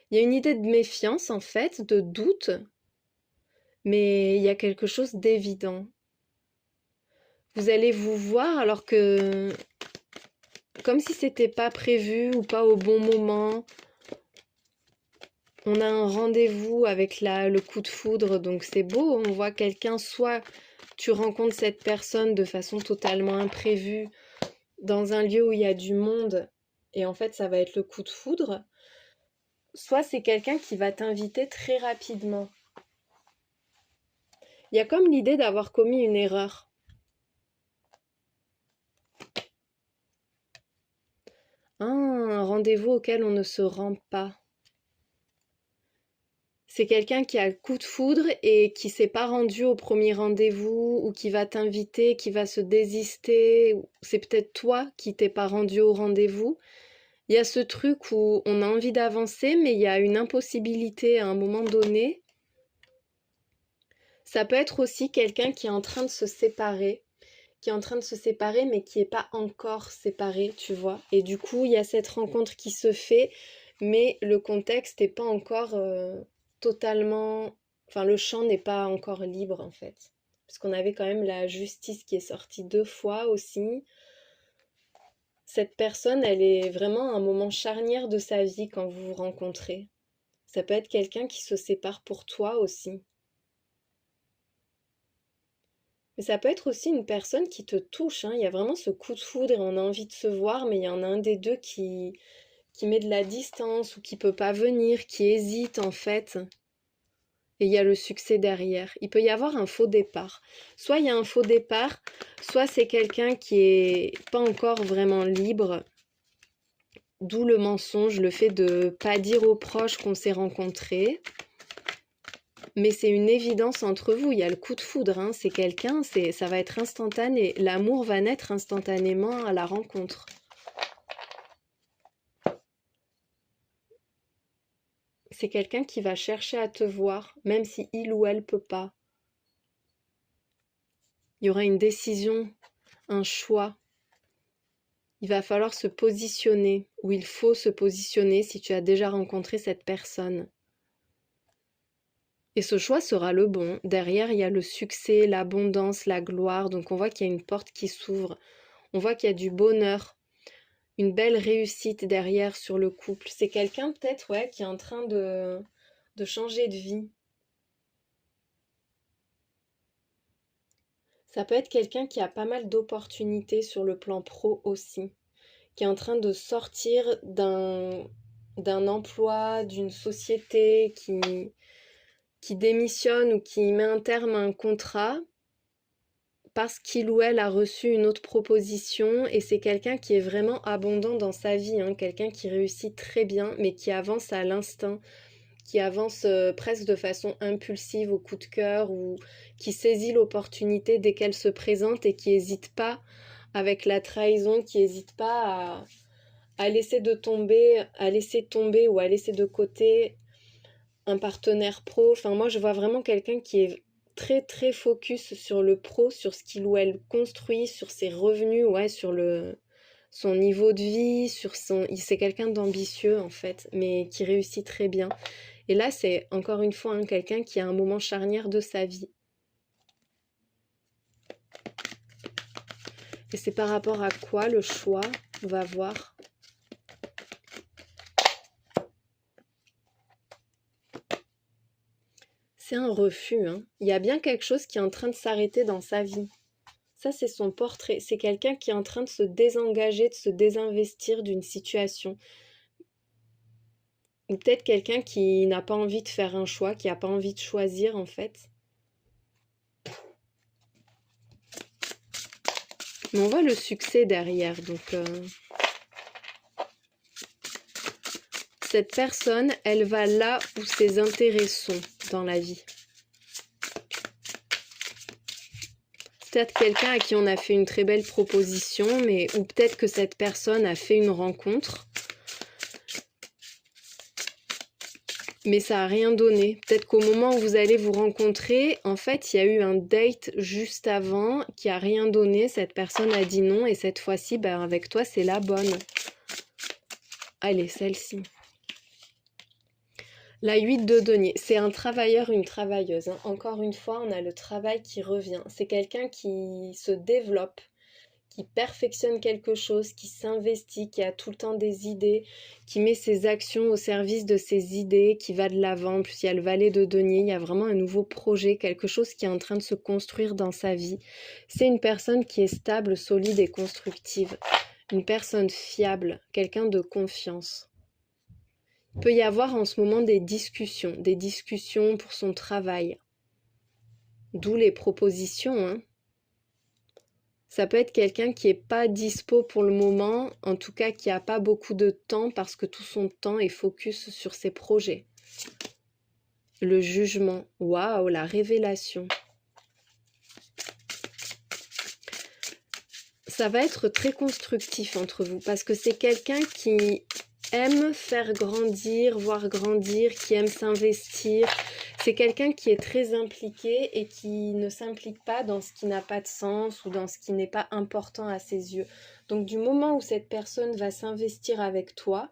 Il y a une idée de méfiance, en fait, de doute, mais il y a quelque chose d'évident. Vous allez vous voir alors que... comme si c'était pas prévu ou pas au bon moment. On a un rendez-vous avec le coup de foudre, donc c'est beau. On voit quelqu'un, soit tu rencontres cette personne de façon totalement imprévue, dans un lieu où il y a du monde, et en fait ça va être le coup de foudre, soit c'est quelqu'un qui va t'inviter très rapidement. Il y a comme l'idée d'avoir commis une erreur. Ah, un rendez-vous auquel on ne se rend pas. C'est quelqu'un qui a le coup de foudre et qui s'est pas rendu au premier rendez-vous ou qui va t'inviter, qui va se désister. C'est peut-être toi qui t'es pas rendu au rendez-vous. Il y a ce truc où on a envie d'avancer, mais il y a une impossibilité à un moment donné. Ça peut être aussi quelqu'un qui est en train de se séparer, mais qui n'est pas encore séparé, tu vois. Et du coup, il y a cette rencontre qui se fait, mais le contexte n'est pas encore totalement... Enfin, le champ n'est pas encore libre, en fait. Parce qu'on avait quand même la justice qui est sortie 2 fois aussi. Cette personne, elle est vraiment à un moment charnière de sa vie quand vous vous rencontrez. Ça peut être quelqu'un qui se sépare pour toi aussi. Mais ça peut être aussi une personne qui te touche, hein. Il y a vraiment ce coup de foudre et on a envie de se voir, mais il y en a un des deux qui met de la distance ou qui peut pas venir, qui hésite en fait. Et il y a le succès derrière. Il peut y avoir un faux départ. Soit il y a un faux départ, soit c'est quelqu'un qui est pas encore vraiment libre. D'où le mensonge, le fait de pas dire aux proches qu'on s'est rencontrés. Mais c'est une évidence entre vous, il y a le coup de foudre, hein. C'est quelqu'un, ça va être instantané. L'amour va naître instantanément à la rencontre. C'est quelqu'un qui va chercher à te voir, même si il ou elle peut pas. Il y aura une décision, un choix. Il va falloir se positionner, ou il faut se positionner si tu as déjà rencontré cette personne. Et ce choix sera le bon. Derrière, il y a le succès, l'abondance, la gloire. Donc on voit qu'il y a une porte qui s'ouvre. On voit qu'il y a du bonheur, une belle réussite derrière sur le couple. C'est quelqu'un peut-être qui est en train de changer de vie. Ça peut être quelqu'un qui a pas mal d'opportunités sur le plan pro aussi, qui est en train de sortir d'un emploi, d'une société, qui démissionne ou qui met un terme à un contrat parce qu'il ou elle a reçu une autre proposition et c'est quelqu'un qui est vraiment abondant dans sa vie, hein, quelqu'un qui réussit très bien mais qui avance à l'instinct, qui avance presque de façon impulsive au coup de cœur ou qui saisit l'opportunité dès qu'elle se présente et qui n'hésite pas avec la trahison, qui n'hésite pas à laisser tomber ou à laisser de côté un partenaire pro. Enfin, moi, je vois vraiment quelqu'un qui est très, très focus sur le pro, sur ce qu'il ou elle construit, sur ses revenus, sur son niveau de vie, c'est quelqu'un d'ambitieux, en fait, mais qui réussit très bien. Et là, c'est encore une fois quelqu'un qui a un moment charnière de sa vie. Et c'est par rapport à quoi le choix, on va voir. C'est un refus, hein. Il y a bien quelque chose qui est en train de s'arrêter dans sa vie. Ça, c'est son portrait. C'est quelqu'un qui est en train de se désengager, de se désinvestir d'une situation. Ou peut-être quelqu'un qui n'a pas envie de faire un choix, qui n'a pas envie de choisir, en fait. Mais on voit le succès derrière, donc... Cette personne, elle va là où ses intérêts sont dans la vie. Peut-être quelqu'un à qui on a fait une très belle proposition, ou peut-être que cette personne a fait une rencontre, mais ça n'a rien donné. Peut-être qu'au moment où vous allez vous rencontrer, en fait, il y a eu un date juste avant qui n'a rien donné. Cette personne a dit non et cette fois-ci, avec toi, c'est la bonne. Allez, celle-ci. La 8 de denier, c'est un travailleur, une travailleuse, hein. Encore une fois, on a le travail qui revient. C'est quelqu'un qui se développe, qui perfectionne quelque chose, qui s'investit, qui a tout le temps des idées, qui met ses actions au service de ses idées, qui va de l'avant. En plus, il y a le valet de denier, il y a vraiment un nouveau projet, quelque chose qui est en train de se construire dans sa vie. C'est une personne qui est stable, solide et constructive. une personne fiable, quelqu'un de confiance. Il peut y avoir en ce moment des discussions pour son travail. D'où les propositions, hein. Ça peut être quelqu'un qui n'est pas dispo pour le moment, en tout cas qui n'a pas beaucoup de temps parce que tout son temps est focus sur ses projets. Le jugement, waouh, la révélation. Ça va être très constructif entre vous parce que c'est quelqu'un qui aime faire grandir, voir grandir, qui aime s'investir. C'est quelqu'un qui est très impliqué et qui ne s'implique pas dans ce qui n'a pas de sens ou dans ce qui n'est pas important à ses yeux. Donc du moment où cette personne va s'investir avec toi,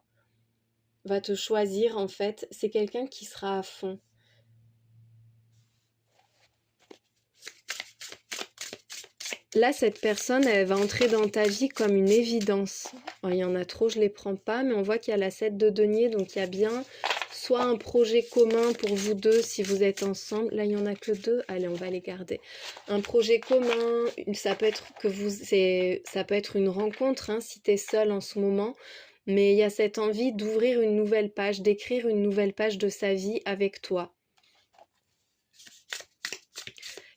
va te choisir en fait, c'est quelqu'un qui sera à fond. Là, cette personne, elle va entrer dans ta vie comme une évidence. Alors, il y en a trop, je ne les prends pas, mais on voit qu'il y a la 7 de denier, donc il y a bien soit un projet commun pour vous deux si vous êtes ensemble. Là, il n'y en a que 2. Allez, on va les garder. Un projet commun, ça peut être ça peut être une rencontre hein, si tu es seul en ce moment. Mais il y a cette envie d'ouvrir une nouvelle page, d'écrire une nouvelle page de sa vie avec toi.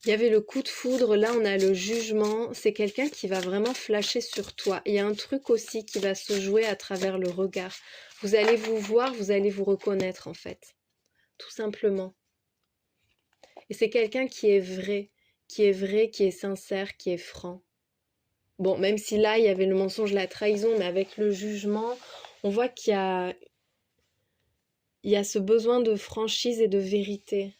Il y avait le coup de foudre, là on a le jugement, c'est quelqu'un qui va vraiment flasher sur toi. Il y a un truc aussi qui va se jouer à travers le regard. Vous allez vous voir, vous allez vous reconnaître en fait, tout simplement. Et c'est quelqu'un qui est vrai, qui est sincère, qui est franc. Bon, même si là il y avait le mensonge, la trahison, mais avec le jugement, on voit qu'il y a ce besoin de franchise et de vérité.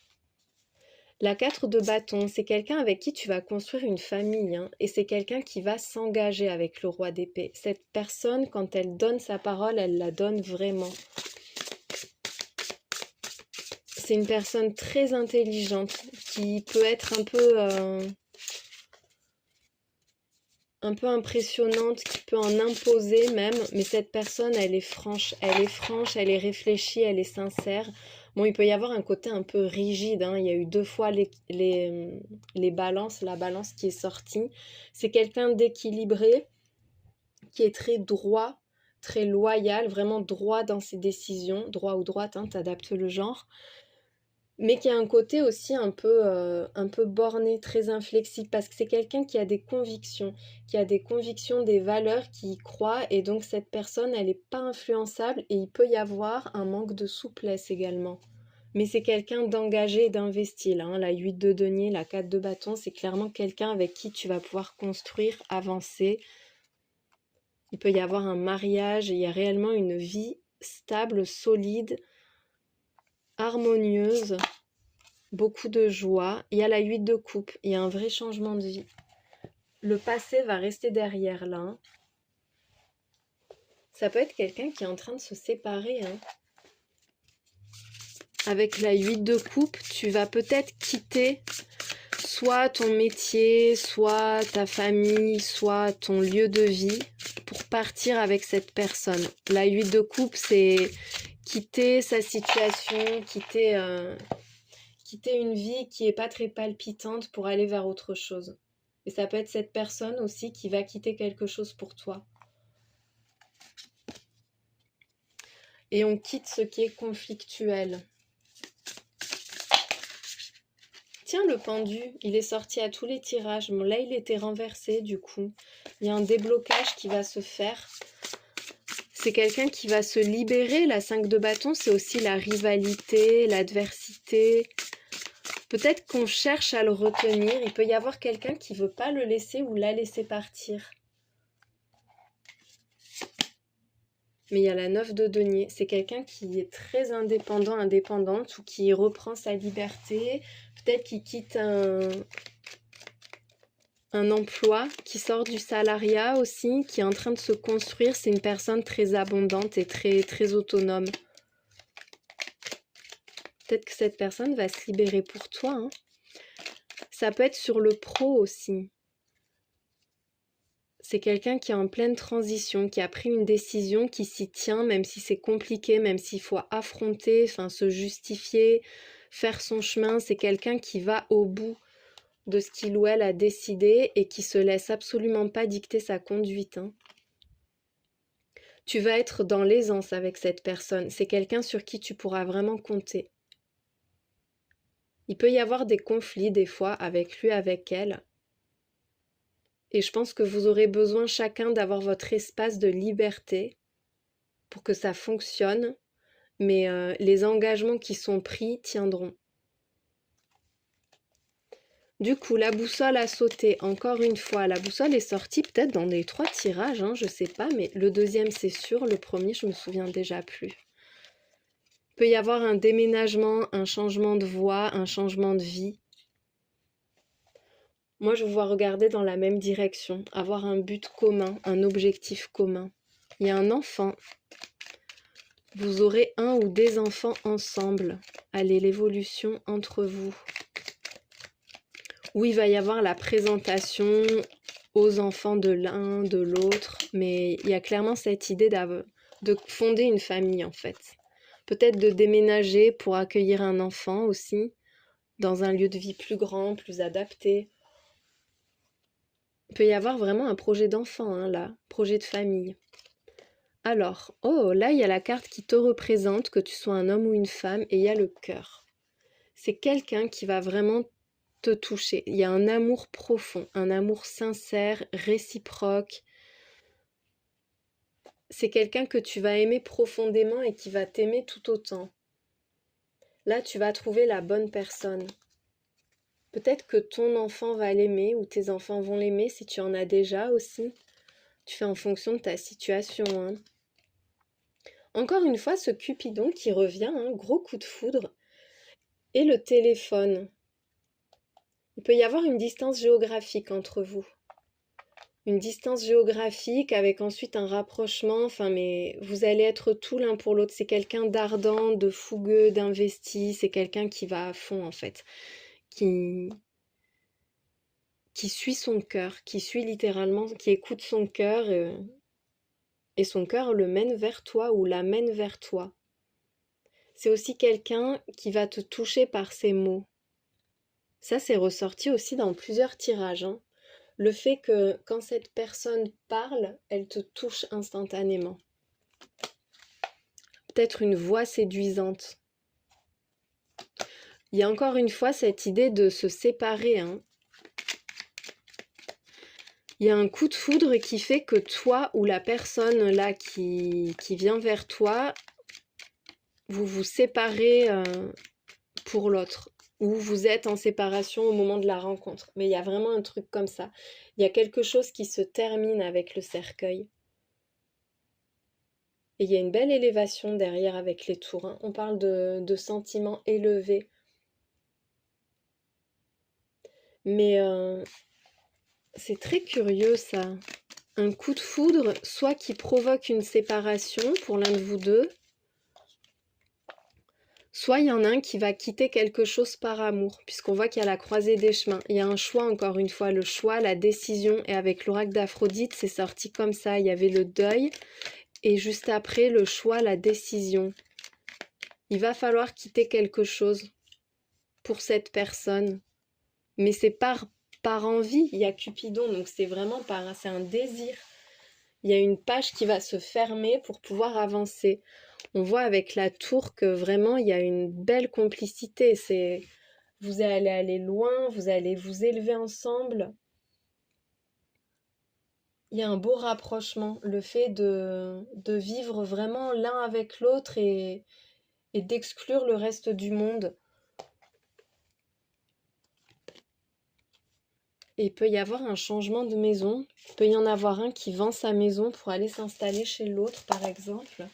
La 4 de bâton, c'est quelqu'un avec qui tu vas construire une famille hein, et c'est quelqu'un qui va s'engager avec le roi d'épée. Cette personne, quand elle donne sa parole, elle la donne vraiment. C'est une personne très intelligente qui peut être un peu impressionnante, qui peut en imposer même, mais cette personne, elle est franche, elle est réfléchie, elle est sincère. Bon, il peut y avoir un côté un peu rigide, hein. Il y a eu 2 fois les balances, la balance qui est sortie. C'est quelqu'un d'équilibré, qui est très droit, très loyal, vraiment droit dans ses décisions, droit ou droite, hein, t'adaptes le genre. Mais qui a un côté aussi un peu borné, très inflexible, parce que c'est quelqu'un qui a des convictions, des valeurs, qui y croit, et donc cette personne, elle n'est pas influençable, et il peut y avoir un manque de souplesse également. Mais c'est quelqu'un d'engagé et d'investi, là, hein. La 8 de denier, la 4 de bâton, c'est clairement quelqu'un avec qui tu vas pouvoir construire, avancer. Il peut y avoir un mariage, et il y a réellement une vie stable, solide, harmonieuse. Beaucoup de joie. Il y a la 8 de coupe. Il y a un vrai changement de vie. Le passé va rester derrière là. Hein. Ça peut être quelqu'un qui est en train de se séparer. Hein. Avec la 8 de coupe, tu vas peut-être quitter soit ton métier, soit ta famille, soit ton lieu de vie pour partir avec cette personne. La 8 de coupe, c'est quitter sa situation, quitter une vie qui n'est pas très palpitante pour aller vers autre chose. Et ça peut être cette personne aussi qui va quitter quelque chose pour toi. Et on quitte ce qui est conflictuel. Tiens, le pendu, il est sorti à tous les tirages. Bon, là, il était renversé, du coup. Il y a un déblocage qui va se faire. C'est quelqu'un qui va se libérer. La 5 de bâton, c'est aussi la rivalité, l'adversité. Peut-être qu'on cherche à le retenir. Il peut y avoir quelqu'un qui ne veut pas le laisser ou la laisser partir. Mais il y a la 9 de denier. C'est quelqu'un qui est très indépendante ou qui reprend sa liberté. Peut-être qu'il quitte un emploi, qui sort du salariat aussi, qui est en train de se construire. C'est une personne très abondante et très, très autonome. Peut-être que cette personne va se libérer pour toi. Hein. Ça peut être sur le pro aussi. C'est quelqu'un qui est en pleine transition, qui a pris une décision, qui s'y tient, même si c'est compliqué, même s'il faut affronter, se justifier, faire son chemin. C'est quelqu'un qui va au bout de ce qu'il ou elle a décidé et qui se laisse absolument pas dicter sa conduite. Hein. Tu vas être dans l'aisance avec cette personne. C'est quelqu'un sur qui tu pourras vraiment compter. Il peut y avoir des conflits des fois avec lui, avec elle. Et je pense que vous aurez besoin chacun d'avoir votre espace de liberté pour que ça fonctionne. Mais les engagements qui sont pris tiendront. Du coup, la boussole a sauté. Encore une fois, la boussole est sortie peut-être dans les 3 tirages, hein, je sais pas, mais le deuxième c'est sûr, le premier je me souviens déjà plus. Il peut y avoir un déménagement, un changement de voie, un changement de vie. Moi, je vous vois regarder dans la même direction, avoir un but commun, un objectif commun. Il y a un enfant. Vous aurez un ou des enfants ensemble. Allez, l'évolution entre vous. Où il va y avoir la présentation aux enfants de l'un, de l'autre, mais il y a clairement cette idée de fonder une famille en fait. Peut-être de déménager pour accueillir un enfant aussi, dans un lieu de vie plus grand, plus adapté. Il peut y avoir vraiment un projet d'enfant hein, là, projet de famille. Alors, oh là il y a la carte qui te représente, que tu sois un homme ou une femme, et il y a le cœur. C'est quelqu'un qui va vraiment te toucher. Il y a un amour profond, un amour sincère, réciproque. C'est quelqu'un que tu vas aimer profondément et qui va t'aimer tout autant. Là, tu vas trouver la bonne personne. Peut-être que ton enfant va l'aimer ou tes enfants vont l'aimer si tu en as déjà aussi. Tu fais en fonction de ta situation. Hein. Encore une fois, ce Cupidon qui revient, hein, gros coup de foudre. Et le téléphone. Il peut y avoir une distance géographique entre vous. Une distance géographique avec ensuite un rapprochement, enfin mais vous allez être tout l'un pour l'autre. C'est quelqu'un d'ardent, de fougueux, d'investi, c'est quelqu'un qui va à fond en fait, qui suit son cœur, qui suit littéralement, qui écoute son cœur et son cœur le mène vers toi ou la mène vers toi. C'est aussi quelqu'un qui va te toucher par ses mots. Ça c'est ressorti aussi dans plusieurs tirages, hein. Le fait que quand cette personne parle, elle te touche instantanément. Peut-être une voix séduisante. Il y a encore une fois cette idée de se séparer. Hein. Il y a un coup de foudre qui fait que toi ou la personne là qui vient vers toi, vous vous séparez pour l'autre. Ou vous êtes en séparation au moment de la rencontre. Mais il y a vraiment un truc comme ça. Il y a quelque chose qui se termine avec le cercueil. Et il y a une belle élévation derrière avec les tours. Hein. On parle de sentiments élevés. Mais c'est très curieux ça. Un coup de foudre, soit qui provoque une séparation pour l'un de vous deux, soit il y en a un qui va quitter quelque chose par amour, puisqu'on voit qu'il y a la croisée des chemins. Il y a un choix, encore une fois, le choix, la décision, et avec l'oracle d'Aphrodite, c'est sorti comme ça. Il y avait le deuil, et juste après, le choix, la décision. Il va falloir quitter quelque chose pour cette personne. Mais c'est par envie, il y a Cupidon, donc c'est vraiment c'est un désir. Il y a une page qui va se fermer pour pouvoir avancer. On voit avec la tour que vraiment il y a une belle complicité. Vous allez aller loin, vous allez vous élever ensemble. Il y a un beau rapprochement, le fait de vivre vraiment l'un avec l'autre et d'exclure le reste du monde. Et il peut y avoir un changement de maison. Il peut y en avoir un qui vend sa maison pour aller s'installer chez l'autre, par exemple.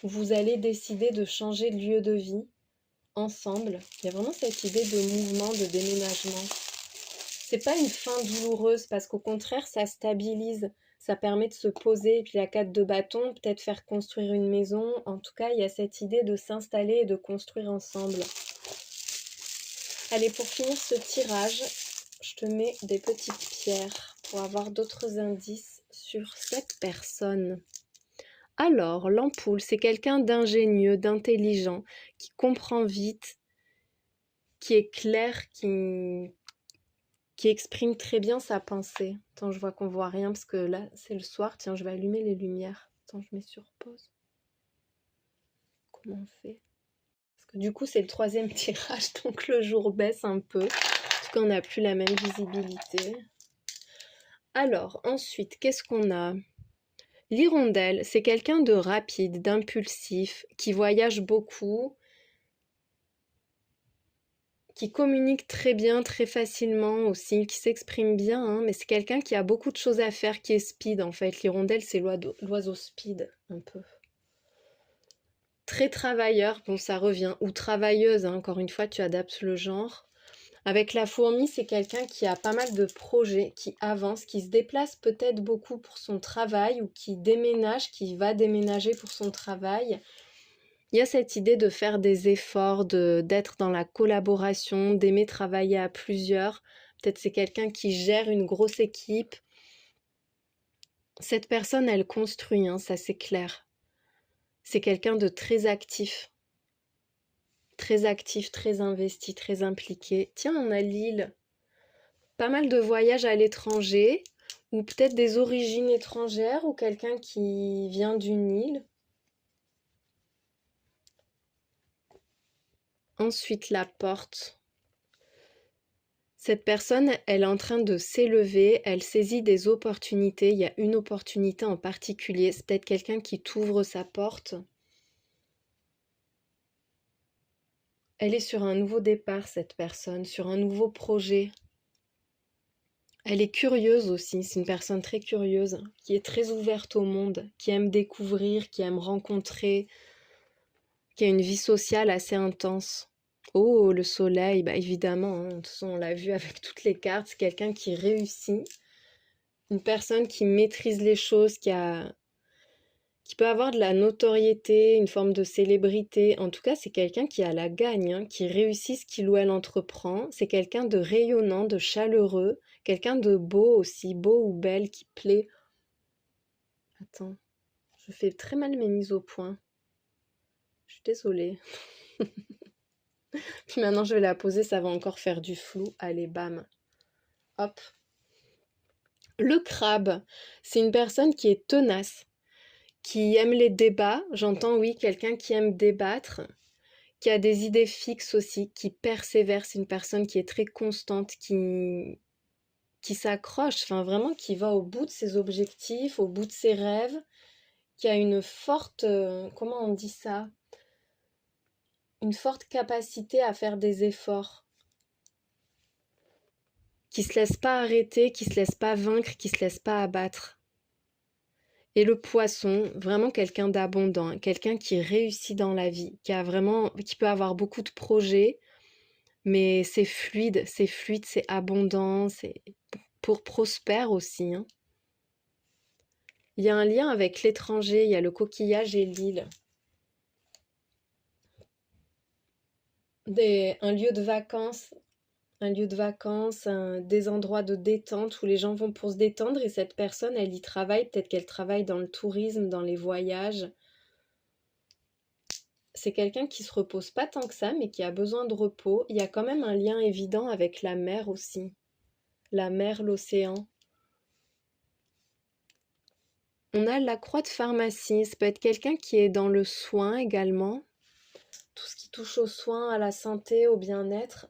Vous allez décider de changer de lieu de vie ensemble. Il y a vraiment cette idée de mouvement, de déménagement. C'est pas une fin douloureuse parce qu'au contraire, ça stabilise. Ça permet de se poser. Et puis la 4 de bâton, peut-être faire construire une maison. En tout cas, il y a cette idée de s'installer et de construire ensemble. Allez, pour finir ce tirage, je te mets des petites pierres pour avoir d'autres indices sur cette personne. Alors, l'ampoule, c'est quelqu'un d'ingénieux, d'intelligent, qui comprend vite, qui est clair, qui exprime très bien sa pensée. Attends, je vois qu'on voit rien parce que là, c'est le soir. Tiens, je vais allumer les lumières. Attends, je mets sur pause. Comment on fait? Parce que du coup, c'est le 3e tirage, donc le jour baisse un peu. En tout cas, on n'a plus la même visibilité. Alors, ensuite, qu'est-ce qu'on a? L'hirondelle, c'est quelqu'un de rapide, d'impulsif, qui voyage beaucoup, qui communique très bien, très facilement aussi, qui s'exprime bien, hein, mais c'est quelqu'un qui a beaucoup de choses à faire, qui est speed en fait. L'hirondelle, c'est l'oiseau speed, un peu. Très travailleur, bon ça revient, ou travailleuse, hein, encore une fois, tu adaptes le genre. Avec la fourmi, c'est quelqu'un qui a pas mal de projets, qui avance, qui se déplace peut-être beaucoup pour son travail, ou qui déménage, qui va déménager pour son travail. Il y a cette idée de faire des efforts, d'être dans la collaboration, d'aimer travailler à plusieurs. Peut-être c'est quelqu'un qui gère une grosse équipe. Cette personne, elle construit, hein, ça c'est clair. C'est quelqu'un de très actif, très investi, très impliqué. Tiens, on a Lille. Pas mal de voyages à l'étranger, ou peut-être des origines étrangères, ou quelqu'un qui vient d'une île. Ensuite, la porte. Cette personne, elle est en train de s'élever, elle saisit des opportunités. Il y a une opportunité en particulier. C'est peut-être quelqu'un qui t'ouvre sa porte. Elle est sur un nouveau départ, cette personne, sur un nouveau projet. Elle est curieuse aussi, c'est une personne très curieuse, qui est très ouverte au monde, qui aime découvrir, qui aime rencontrer, qui a une vie sociale assez intense. Oh, le soleil, bah évidemment, hein, de toute façon, on l'a vu avec toutes les cartes, c'est quelqu'un qui réussit, une personne qui maîtrise les choses, qui peut avoir de la notoriété, une forme de célébrité. En tout cas, c'est quelqu'un qui a la gagne, hein, qui réussit ce qu'il ou elle entreprend. C'est quelqu'un de rayonnant, de chaleureux, quelqu'un de beau aussi, beau ou belle, qui plaît. Attends, je fais très mal mes mises au point. Je suis désolée. Puis maintenant, je vais la poser, ça va encore faire du flou. Allez, bam. Hop. Le crabe, c'est une personne qui est tenace, qui aime les débats. J'entends, oui, quelqu'un qui aime débattre, qui a des idées fixes aussi, qui persévère. C'est une personne qui est très constante, qui s'accroche, enfin vraiment qui va au bout de ses objectifs, au bout de ses rêves, qui a une forte, comment on dit ça? Une forte capacité à faire des efforts, qui se laisse pas arrêter, qui se laisse pas vaincre, qui se laisse pas abattre. Et le poisson, vraiment quelqu'un d'abondant, hein, quelqu'un qui réussit dans la vie, qui peut avoir beaucoup de projets, mais c'est fluide, c'est abondant, c'est pour prospère aussi, hein. Il y a un lien avec l'étranger, il y a le coquillage et l'île. Un lieu de vacances, des endroits de détente où les gens vont pour se détendre et cette personne, elle y travaille, peut-être qu'elle travaille dans le tourisme, dans les voyages. C'est quelqu'un qui se repose pas tant que ça, mais qui a besoin de repos. Il y a quand même un lien évident avec la mer aussi. La mer, l'océan. On a la croix de pharmacie. Ça peut être quelqu'un qui est dans le soin également. Tout ce qui touche aux soins, à la santé, au bien-être.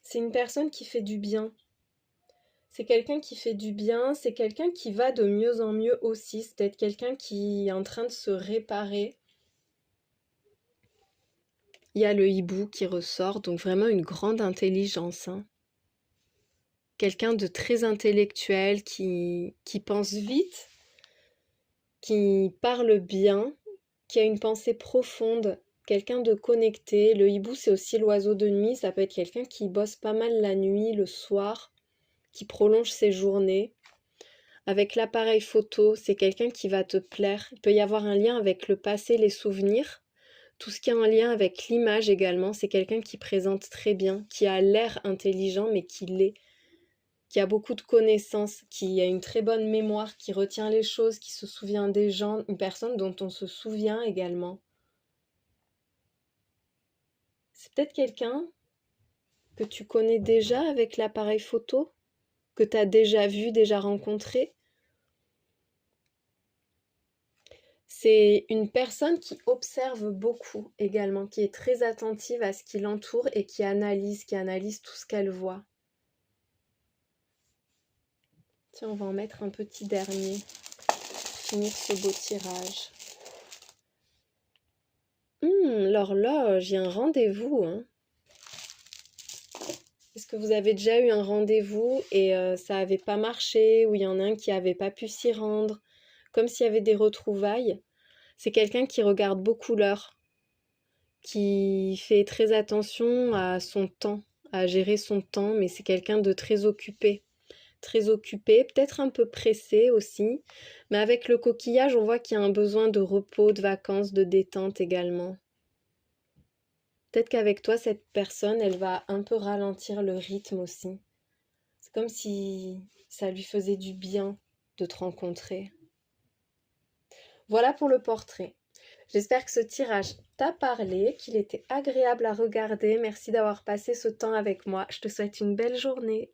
C'est une personne qui fait du bien. C'est quelqu'un qui fait du bien, c'est quelqu'un qui va de mieux en mieux aussi. C'est peut-être quelqu'un qui est en train de se réparer. Il y a le hibou qui ressort, donc vraiment une grande intelligence, hein. Quelqu'un de très intellectuel, qui pense vite, qui parle bien, qui a une pensée profonde, quelqu'un de connecté. Le hibou, c'est aussi l'oiseau de nuit, ça peut être quelqu'un qui bosse pas mal la nuit, le soir, qui prolonge ses journées. Avec l'appareil photo, c'est quelqu'un qui va te plaire. Il peut y avoir un lien avec le passé, les souvenirs. Tout ce qui est en lien avec l'image également, c'est quelqu'un qui présente très bien, qui a l'air intelligent, mais qui l'est, qui a beaucoup de connaissances, qui a une très bonne mémoire, qui retient les choses, qui se souvient des gens, une personne dont on se souvient également. C'est peut-être quelqu'un que tu connais déjà avec l'appareil photo, que tu as déjà vu, déjà rencontré. C'est une personne qui observe beaucoup également, qui est très attentive à ce qui l'entoure et qui analyse tout ce qu'elle voit. Tiens, on va en mettre un petit dernier pour finir ce beau tirage. L'horloge, il y a un rendez-vous, hein. Est-ce que vous avez déjà eu un rendez-vous et ça n'avait pas marché, ou il y en a un qui n'avait pas pu s'y rendre, comme s'il y avait des retrouvailles? C'est quelqu'un qui regarde beaucoup l'heure, qui fait très attention à son temps, à gérer son temps, mais c'est quelqu'un de très occupé, peut-être un peu pressé aussi, mais avec le coquillage, on voit qu'il y a un besoin de repos, de vacances, de détente également. Peut-être qu'avec toi, cette personne, elle va un peu ralentir le rythme aussi. C'est comme si ça lui faisait du bien de te rencontrer. Voilà pour le portrait. J'espère que ce tirage t'a parlé, qu'il était agréable à regarder. Merci d'avoir passé ce temps avec moi. Je te souhaite une belle journée.